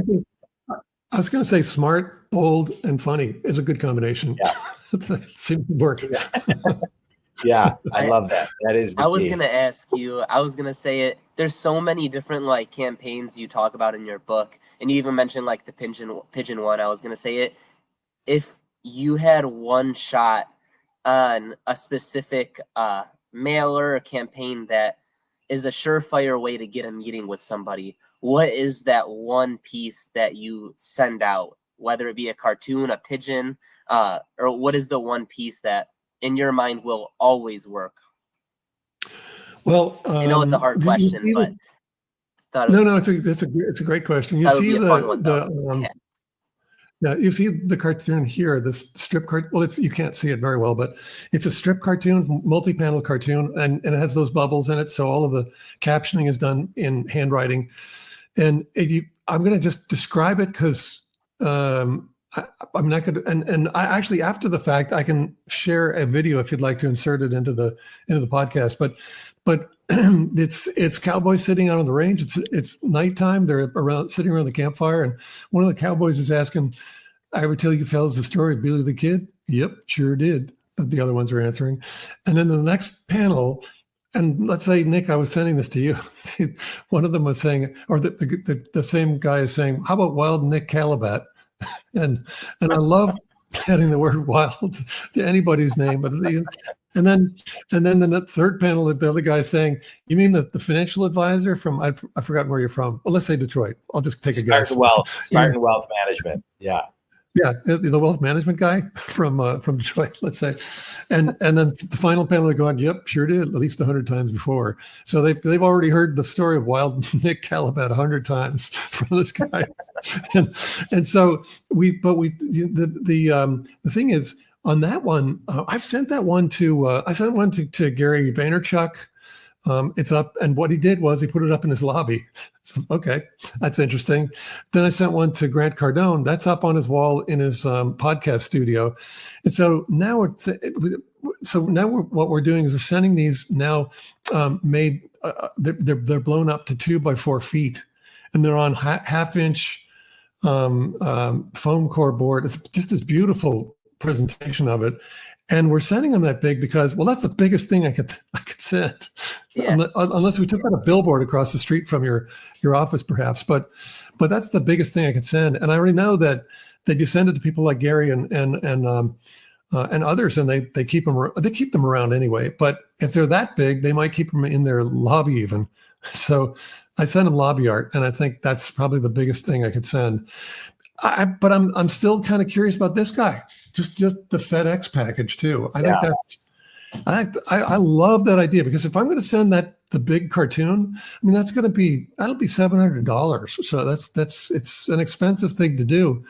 [SPEAKER 2] I was going to say smart, bold, and funny is a good combination.
[SPEAKER 1] Yeah.
[SPEAKER 2] It seems to work.
[SPEAKER 1] Yeah, I love that. That is the
[SPEAKER 3] I was
[SPEAKER 1] key.
[SPEAKER 3] gonna ask you. I was gonna say it. There's so many different like campaigns you talk about in your book, and you even mentioned like the pigeon one. I was gonna say it. If you had one shot on a specific mailer or campaign that is a surefire way to get a meeting with somebody, what is that one piece that you send out, whether it be a cartoon, a pigeon, or what is the one piece that in your mind will always work?
[SPEAKER 2] Well,
[SPEAKER 3] I know it's a hard question, but
[SPEAKER 2] no, it's a great question. You see
[SPEAKER 3] a fun one, though.
[SPEAKER 2] Yeah, you see the cartoon here, this strip cart. Well, you can't see it very well, but it's a strip cartoon, multi-panel cartoon, and it has those bubbles in it. So all of the captioning is done in handwriting. And I'm going to just describe it because I'm not going to. And I actually, after the fact, I can share a video if you'd like to insert it into the podcast. But it's cowboys sitting out on the range. It's nighttime. They're sitting around the campfire, and one of the cowboys is asking, "I ever tell you fellas the story of Billy the Kid?" "Yep, sure did." But the other ones are answering, and then the next panel. And let's say, Nick, I was sending this to you. One of them was saying, or the same guy is saying, "How about Wild Nick Calabat?" And I love adding the word "wild" to anybody's name. But and then the third panel, the other guy saying, "You mean the financial advisor from I've forgotten where you're from? Well, let's say Detroit. I'll just take a guess."
[SPEAKER 1] Spartan Wealth Management. Yeah.
[SPEAKER 2] Yeah, the wealth management guy from Detroit, let's say, and then the final panel are going, "Yep, sure did, at least 100 times before." So they've already heard the story of Wild Nick Calabat 100 times from this guy, and so the thing is on that one, I've sent that one to to Gary Vaynerchuk. It's up, and what he did was he put it up in his lobby. So, okay, that's interesting. Then I sent one to Grant Cardone. That's up on his wall in his podcast studio. And so now what we're doing is we're sending these now made. They're blown up to 2 by 4 feet, and they're on half-inch foam core board. It's just this beautiful presentation of it. And we're sending them that big because, well, that's the biggest thing I could send, unless we took out a billboard across the street from your office, perhaps. But that's the biggest thing I could send. And I already know that you send it to people like Gary and others, and they keep them around anyway. But if they're that big, they might keep them in their lobby even. So I send them lobby art, and I think that's probably the biggest thing I could send. But I'm still kind of curious about this guy. Just the FedEx package too. I think I love that idea, because if I'm going to send the big cartoon, I mean that'll be $700. So it's an expensive thing to do.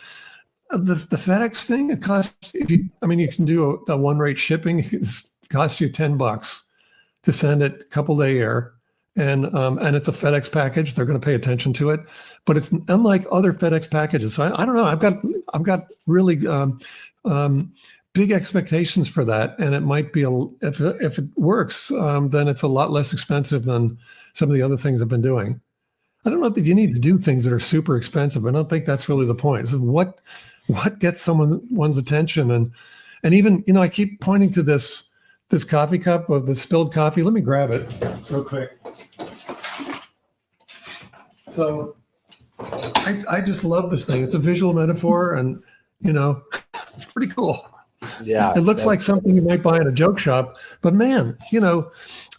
[SPEAKER 2] The FedEx thing, it costs you can do a one rate shipping. It costs you $10 to send it a couple day air. And it's a FedEx package. They're going to pay attention to it, but it's unlike other FedEx packages. So I don't know. I've got really big expectations for that, and it might be if it works, then it's a lot less expensive than some of the other things I've been doing. I don't know that you need to do things that are super expensive. I don't think that's really the point. This is what gets one's attention, and even I keep pointing to this coffee cup of the spilled coffee. Let me grab it real quick. So I just love this thing. It's a visual metaphor, and it's pretty cool.
[SPEAKER 1] Yeah,
[SPEAKER 2] it looks like something you might buy in a joke shop, but man,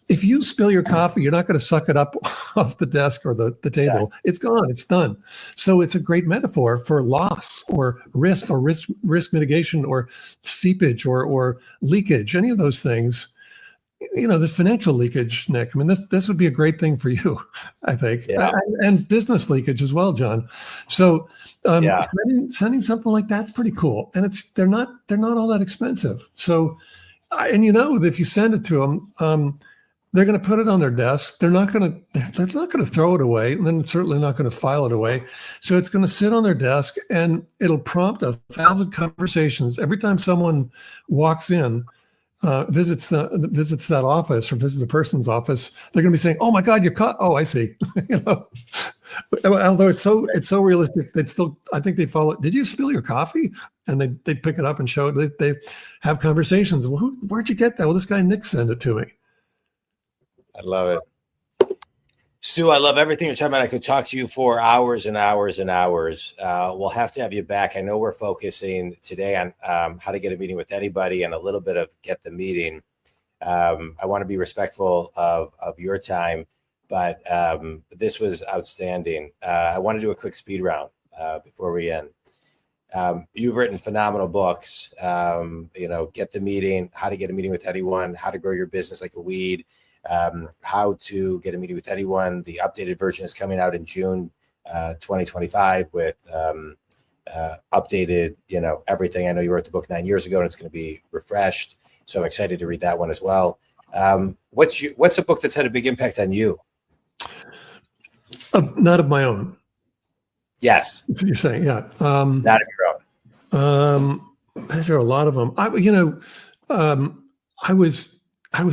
[SPEAKER 2] if you spill your coffee, you're not going to suck it up off the desk or the table. Yeah. It's gone. It's done. So it's a great metaphor for loss or risk mitigation or seepage or leakage, any of those things. The financial leakage, Nick. I mean, this would be a great thing for you, I think, and business leakage as well, John. So sending something like that's pretty cool, and they're not all that expensive. So, if you send it to them, they're going to put it on their desk. They're not going to throw it away, and then certainly not going to file it away. So it's going to sit on their desk, and it'll prompt 1,000 conversations every time someone walks in. Visits that office or visits the person's office. They're going to be saying, "Oh my God, you're caught." Oh, I see. Although it's so realistic, I think they follow. Did you spill your coffee? And they pick it up and show it. They have conversations. Well, where'd you get that? Well, this guy Nick sent it to me.
[SPEAKER 1] I love it. Stu, I love everything you're talking about. I could talk to you for hours and hours and hours. We'll have to have you back. I know we're focusing today on how to get a meeting with anybody and a little bit of get the meeting. I want to be respectful of your time, but this was outstanding. I want to do a quick speed round before we end. You've written phenomenal books, Get the Meeting, How to Get a Meeting with Anyone, How to Grow Your Business Like a Weed, How to Get a Meeting with Anyone. The updated version is coming out in June 2025 with updated, everything. I know you wrote the book 9 years ago and it's going to be refreshed. So I'm excited to read that one as well. What's a book that's had a big impact on you?
[SPEAKER 2] Not of my own.
[SPEAKER 1] Yes.
[SPEAKER 2] You're saying, yeah.
[SPEAKER 1] Not of your own.
[SPEAKER 2] There are a lot of them. I was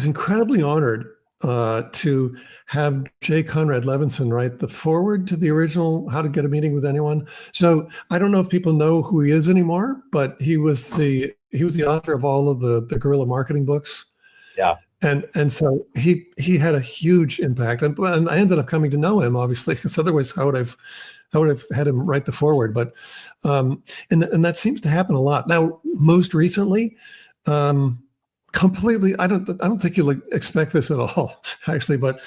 [SPEAKER 2] incredibly honored to have J. Conrad Levinson write the foreword to the original How to Get a Meeting with Anyone. So I don't know if people know who he is anymore, but he was the author of all of the guerrilla marketing books.
[SPEAKER 1] Yeah.
[SPEAKER 2] And so he had a huge impact, and I ended up coming to know him, obviously, because otherwise I would have had him write the foreword. But and that seems to happen a lot now. Most recently, completely, I don't think you'll expect this at all, actually. But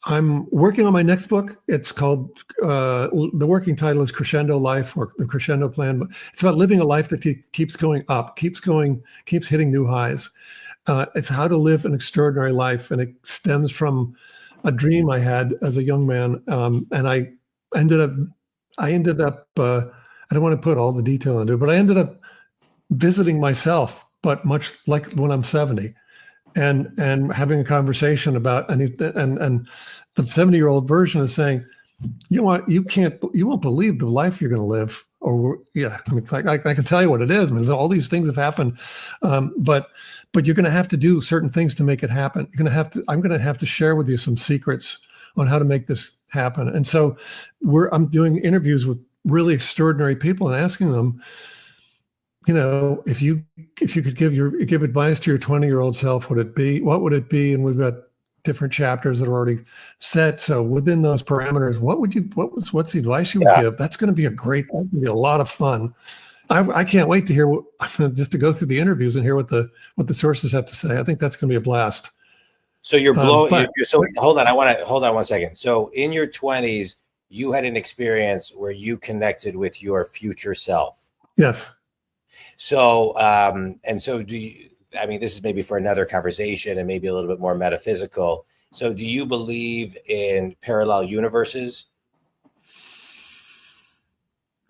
[SPEAKER 2] I'm working on my next book. It's called the working title is Crescendo Life, or the Crescendo Plan. But it's about living a life that keeps going up, keeps hitting new highs. It's how to live an extraordinary life, and it stems from a dream I had as a young man. And I ended up. I don't want to put all the detail into it, but I ended up visiting myself, but much like when I'm 70. And having a conversation about and the 70-year-old version is saying, you won't believe the life you're going to live. Or yeah, I mean, I can tell you what it is. I mean, all these things have happened, but you're going to have to do certain things to make it happen. I'm going to have to share with you some secrets on how to make this happen. And so I'm doing interviews with really extraordinary people and asking them, if you could give advice to your 20-year-old self, what would it be? And we've got different chapters that are already set. So within those parameters, what's the advice you would give? That's going to be a lot of fun. I can't wait to hear just to go through the interviews and hear what the sources have to say. I think that's going to be a blast.
[SPEAKER 1] So you're blowing. So hold on. Hold on 1 second. So in your 20s, you had an experience where you connected with your future self.
[SPEAKER 2] Yes.
[SPEAKER 1] So, so do you, I mean, this is maybe for another conversation and maybe a little bit more metaphysical. So do you believe in parallel universes?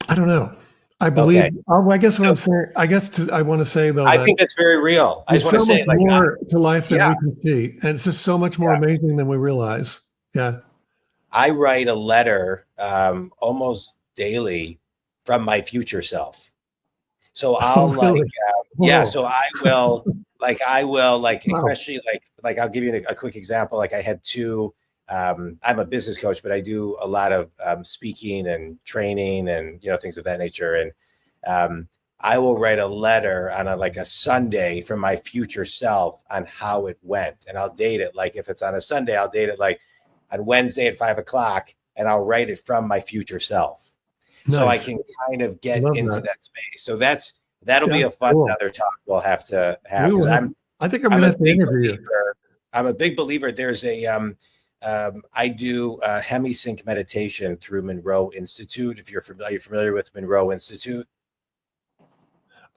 [SPEAKER 2] I don't know. I believe, okay. I guess what I'm saying, I want to say though,
[SPEAKER 1] I think that's very real. I just want to say
[SPEAKER 2] like more to life than we can see. And it's just so much more amazing than we realize. Yeah.
[SPEAKER 1] I write a letter almost daily from my future self. So I'll so I will especially I'll give you a quick example. Like I had two, I'm a business coach, but I do a lot of speaking and training and, things of that nature. And I will write a letter on a Sunday from my future self on how it went. And I'll date it. Like if it's on a Sunday, I'll date it like on Wednesday at 5:00 and I'll write it from my future self. Nice. So I can kind of get into that space. So that'll be a fun other talk we'll have to have.
[SPEAKER 2] I think I'm going to have to interview you.
[SPEAKER 1] I'm a big believer. There's I do hemisync meditation through Monroe Institute. If you're familiar with Monroe Institute.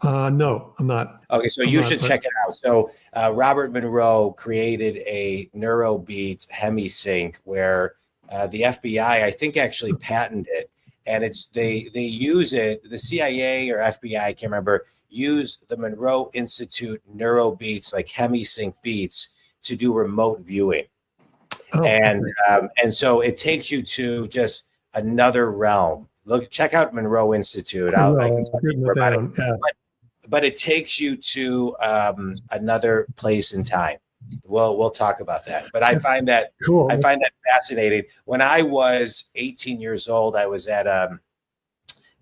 [SPEAKER 2] No, I'm not.
[SPEAKER 1] Okay, so you should check it out. So Robert Monroe created a NeuroBeats hemisync where the FBI, I think, actually patented it. And they use it, the CIA or FBI, I can't remember, use the Monroe Institute NeuroBeats, like hemisync beats, to do remote viewing. Oh, and so it takes you to just another realm. Check out Monroe Institute. I can talk to you about it. Yeah. But it takes you to another place in time. We'll talk about that. But I find that cool. I find that fascinating. When I was 18 years old, I was at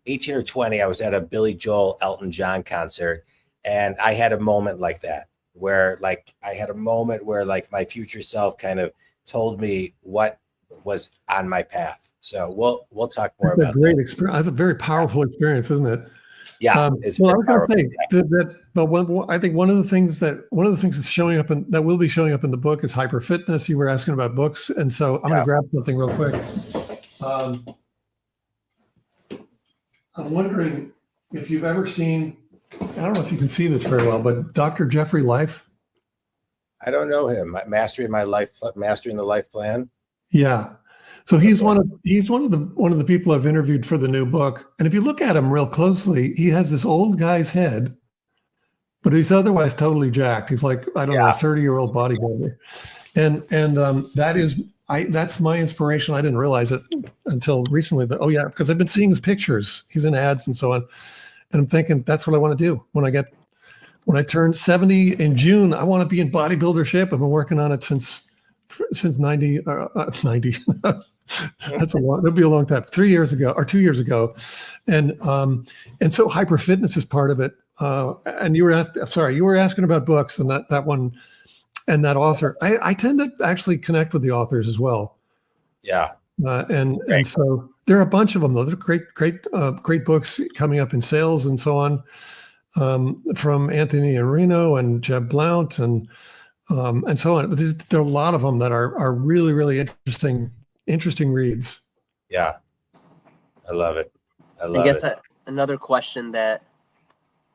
[SPEAKER 1] 18 or 20. I was at a Billy Joel Elton John concert, and I had a moment like that, where my future self kind of told me what was on my path. So we'll talk more about that. That's a great
[SPEAKER 2] experience. That's a very powerful experience, isn't it?
[SPEAKER 1] Yeah,
[SPEAKER 2] it's I was going to say that, but I think one of the things that's showing up that will be showing up in the book is hyper fitness. You were asking about books, and so I'm going to grab something real quick. I'm wondering if you've ever seen. I don't know if you can see this very well, but Dr. Jeffrey Life.
[SPEAKER 1] I don't know him. Mastering the Life Plan.
[SPEAKER 2] Yeah. So he's one of the people I've interviewed for the new book. And if you look at him real closely, he has this old guy's head, but he's otherwise totally jacked. He's like, I don't know, a 30-year-old bodybuilder. And that's my inspiration. I didn't realize it until recently because I've been seeing his pictures. He's in ads and so on. And I'm thinking that's what I want to do when I turn 70 in June. I want to be in bodybuilder shape. I've been working on it since 90. That'll be a long time. 3 years ago or 2 years ago. And so hyper fitness is part of it. And you were asking about books and that one and that author. I tend to actually connect with the authors as well.
[SPEAKER 1] Yeah.
[SPEAKER 2] And so there are a bunch of them though. They're great books coming up in sales and so on, from Anthony Areno and Jeb Blount and so on. But there are a lot of them that are really, really interesting reads.
[SPEAKER 1] Yeah. I love it.
[SPEAKER 3] I guess another question that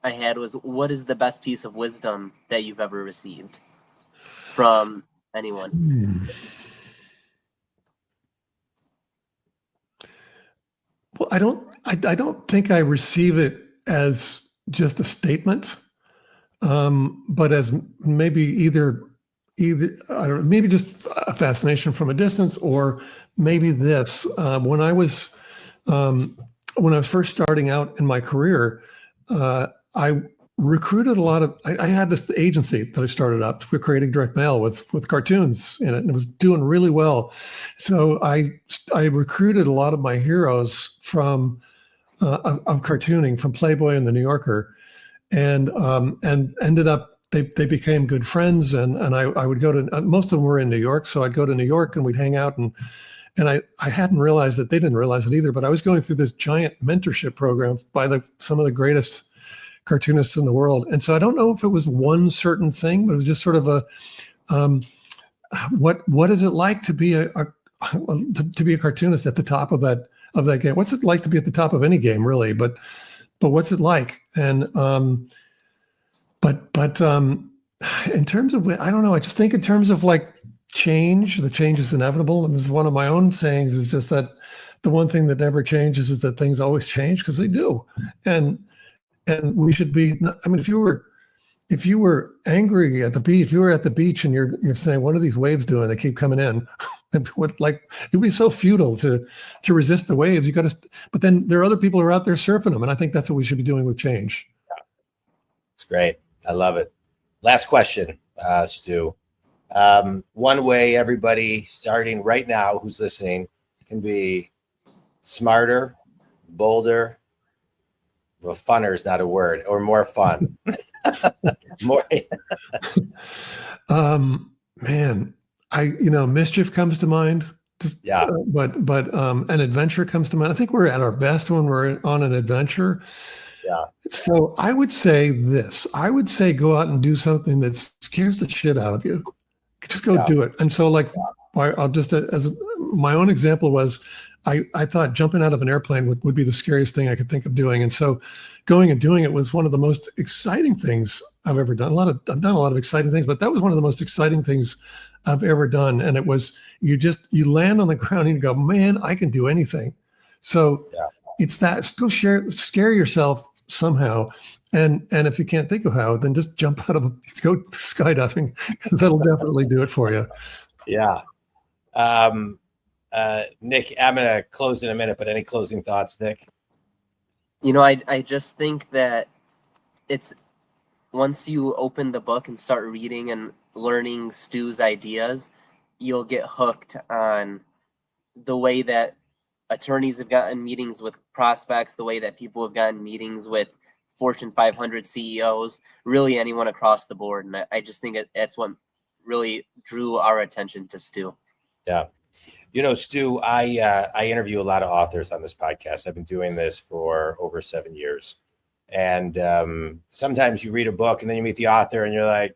[SPEAKER 3] I had was, what is the best piece of wisdom that you've ever received from anyone?
[SPEAKER 2] Well, I don't think I receive it as just a statement, but as maybe either I don't know, maybe just a fascination from a distance, or maybe this. When I was first starting out in my career, I recruited a lot of. I had this agency that I started up for creating direct mail with cartoons in it, and it was doing really well. So I recruited a lot of my heroes from of cartooning from Playboy and the New Yorker, and ended up they became good friends, and I would go to most of them were in New York, so I'd go to New York and we'd hang out, and I hadn't realized that they didn't realize it either, but I was going through this giant mentorship program by some of the greatest cartoonists in the world. And so I don't know if it was one certain thing, but it was just sort of a what is it like to be a cartoonist at the top of that game? What's it like to be at the top of any game, really? But what's it like? And but in terms of, I don't know, I just think in terms of like change, the change is inevitable. And it's one of my own sayings is just that the one thing that never changes is that things always change, because they do. And we should be, I mean, if you were angry at the beach, if you were at the beach and you're saying, what are these waves doing? They keep coming in. It would be so futile to resist the waves. But then there are other people who are out there surfing them. And I think that's what we should be doing with change.
[SPEAKER 1] It's great. I love it. Last question, Stu. One way everybody starting right now who's listening can be smarter, bolder. Well, funner is not a word, or more fun. More.
[SPEAKER 2] Man, mischief comes to mind. But an adventure comes to mind. I think we're at our best when we're on an adventure.
[SPEAKER 1] Yeah. So
[SPEAKER 2] I would say this. I would say go out and do something that scares the shit out of you. Just go do it. And so I'll just, as my own example was, I thought jumping out of an airplane would be the scariest thing I could think of doing. And so going and doing it was one of the most exciting things I've ever done. I've done a lot of exciting things, but that was one of the most exciting things I've ever done. And it was, you land on the ground and you go, man, I can do anything. So it's that, go scare yourself somehow. And if you can't think of how, then just go skydiving, because that'll definitely do it for you.
[SPEAKER 1] Yeah. Nick, I'm going to close in a minute, but any closing thoughts, Nick?
[SPEAKER 3] I just think that it's, once you open the book and start reading and learning Stu's ideas, you'll get hooked on the way that attorneys have gotten meetings with prospects, the way that people have gotten meetings with Fortune 500 CEOs, really anyone across the board. And I just think that's what really drew our attention to Stu.
[SPEAKER 1] Yeah. Stu, I interview a lot of authors on this podcast. I've been doing this for over 7 years. And sometimes you read a book and then you meet the author and you're like,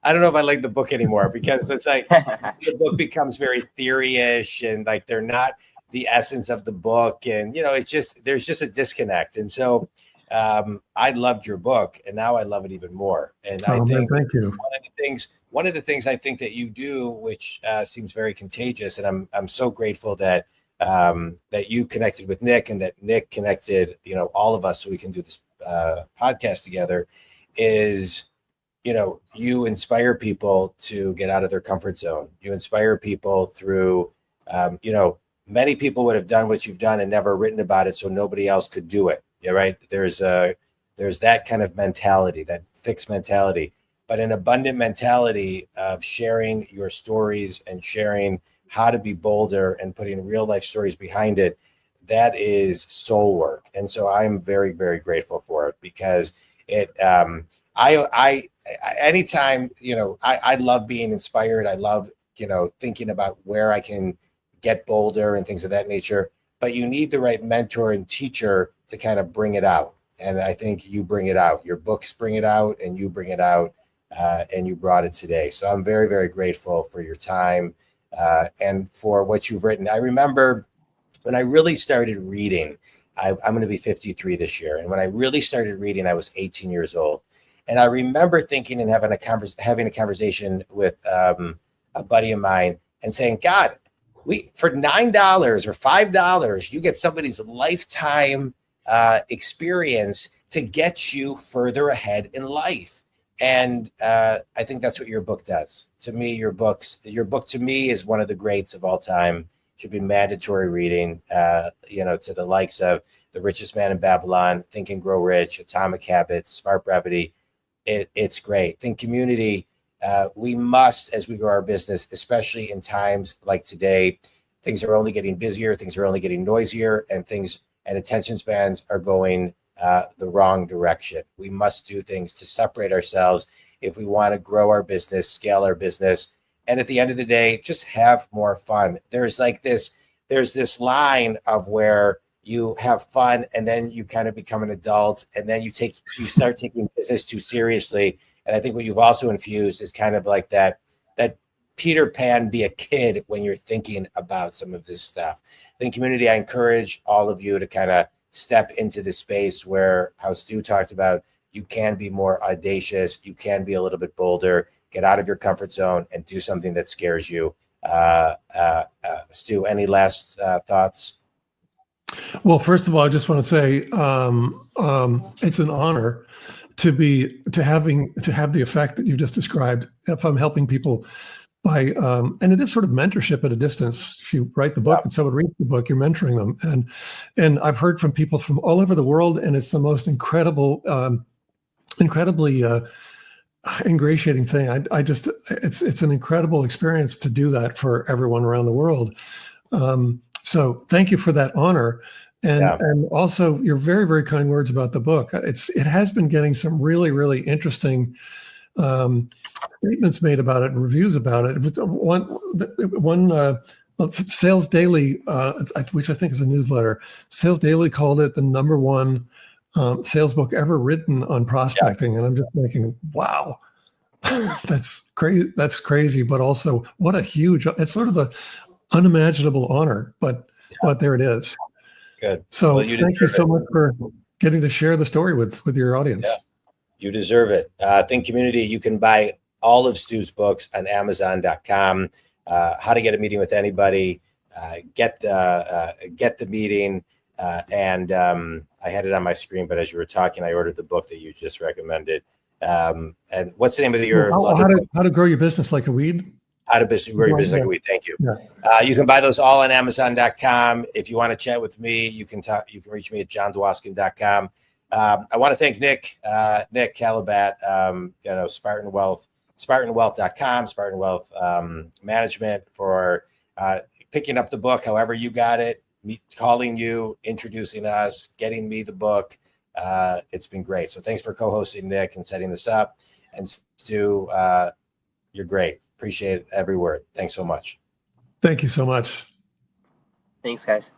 [SPEAKER 1] I don't know if I like the book anymore, because it's like the book becomes very theory-ish and like they're not the essence of the book. And, there's just a disconnect. And so I loved your book, and now I love it even more. And I think
[SPEAKER 2] thank you.
[SPEAKER 1] one of the things one of the things I think that you do, which seems very contagious, and I'm so grateful that that you connected with Nick and that Nick connected, all of us so we can do this podcast together, is, you inspire people to get out of their comfort zone. You inspire people through, many people would have done what you've done and never written about it, so nobody else could do it. Yeah, right. There's that kind of mentality, that fixed mentality, but an abundant mentality of sharing your stories and sharing how to be bolder and putting real life stories behind it. That is soul work. And so I'm very, very grateful for it, because it, I anytime, I love being inspired. I love, thinking about where I can get bolder and things of that nature, but you need the right mentor and teacher to kind of bring it out. And I think you bring it out. Your books bring it out, and you bring it out, and you brought it today. So I'm very, very grateful for your time and for what you've written. I remember when I really started reading, I'm going to be 53 this year. And when I really started reading, I was 18 years old. And I remember thinking and having a conversation with a buddy of mine and saying, God, for $9 or $5, you get somebody's lifetime experience to get you further ahead in life. And I think that's what your book does. To me, your book to me is one of the greats of all time. Should be mandatory reading, to the likes of The Richest Man in Babylon, Think and Grow Rich, Atomic Habits, Smart Brevity. It's great. Think Community. We must, as we grow our business, especially in times like today, things are only getting busier, things are only getting noisier, and attention spans are going the wrong direction. We must do things to separate ourselves if we want to grow our business, scale our business, and at the end of the day, just have more fun. There's this line of where you have fun and then you kind of become an adult, and then you start taking business too seriously. And I think what you've also infused is kind of like that Peter Pan, be a kid when you're thinking about some of this stuff. Think Community, I encourage all of you to kind of step into the space where, how Stu talked about, you can be more audacious, you can be a little bit bolder, get out of your comfort zone and do something that scares you. Stu, any last thoughts?
[SPEAKER 2] Well, first of all, I just want to say it's an honor to have the effect that you just described. If I'm helping people by, and it is sort of mentorship at a distance. If you write the book and someone reads the book, you're mentoring them. And I've heard from people from all over the world, and it's the most incredibly ingratiating thing. It's an incredible experience to do that for everyone around the world. So thank you for that honor. And also your very, very kind words about the book. It has been getting some really, really interesting statements made about it and reviews about it. One Sales Daily, which I think is a newsletter, Sales Daily called it the #1 sales book ever written on prospecting. And I'm just thinking, wow, that's crazy. That's crazy. But also it's sort of a unimaginable honor, but there it is.
[SPEAKER 1] Good.
[SPEAKER 2] So thank you so much for getting to share the story with your audience.
[SPEAKER 1] Yeah. You deserve it. Think Community, you can buy all of Stu's books on Amazon.com. How to get a meeting with anybody, get the meeting. And I had it on my screen, but as you were talking, I ordered the book that you just recommended. And what's the name of your
[SPEAKER 2] How to Grow Your Business Like a Weed?
[SPEAKER 1] How to Grow Your Business Like a Weed. Thank you.
[SPEAKER 2] Yeah.
[SPEAKER 1] You can buy those all on Amazon.com. If you want to chat with me, you can reach me at johndwoskin.com. I want to thank Nick Calabat, SpartanWealth.com, Spartan Wealth Management, for picking up the book, however you got it, calling you, introducing us, getting me the book. It's been great. So thanks for co-hosting, Nick, and setting this up. And Stu, you're great. Appreciate every word. Thanks so much.
[SPEAKER 2] Thank you so much.
[SPEAKER 3] Thanks, guys.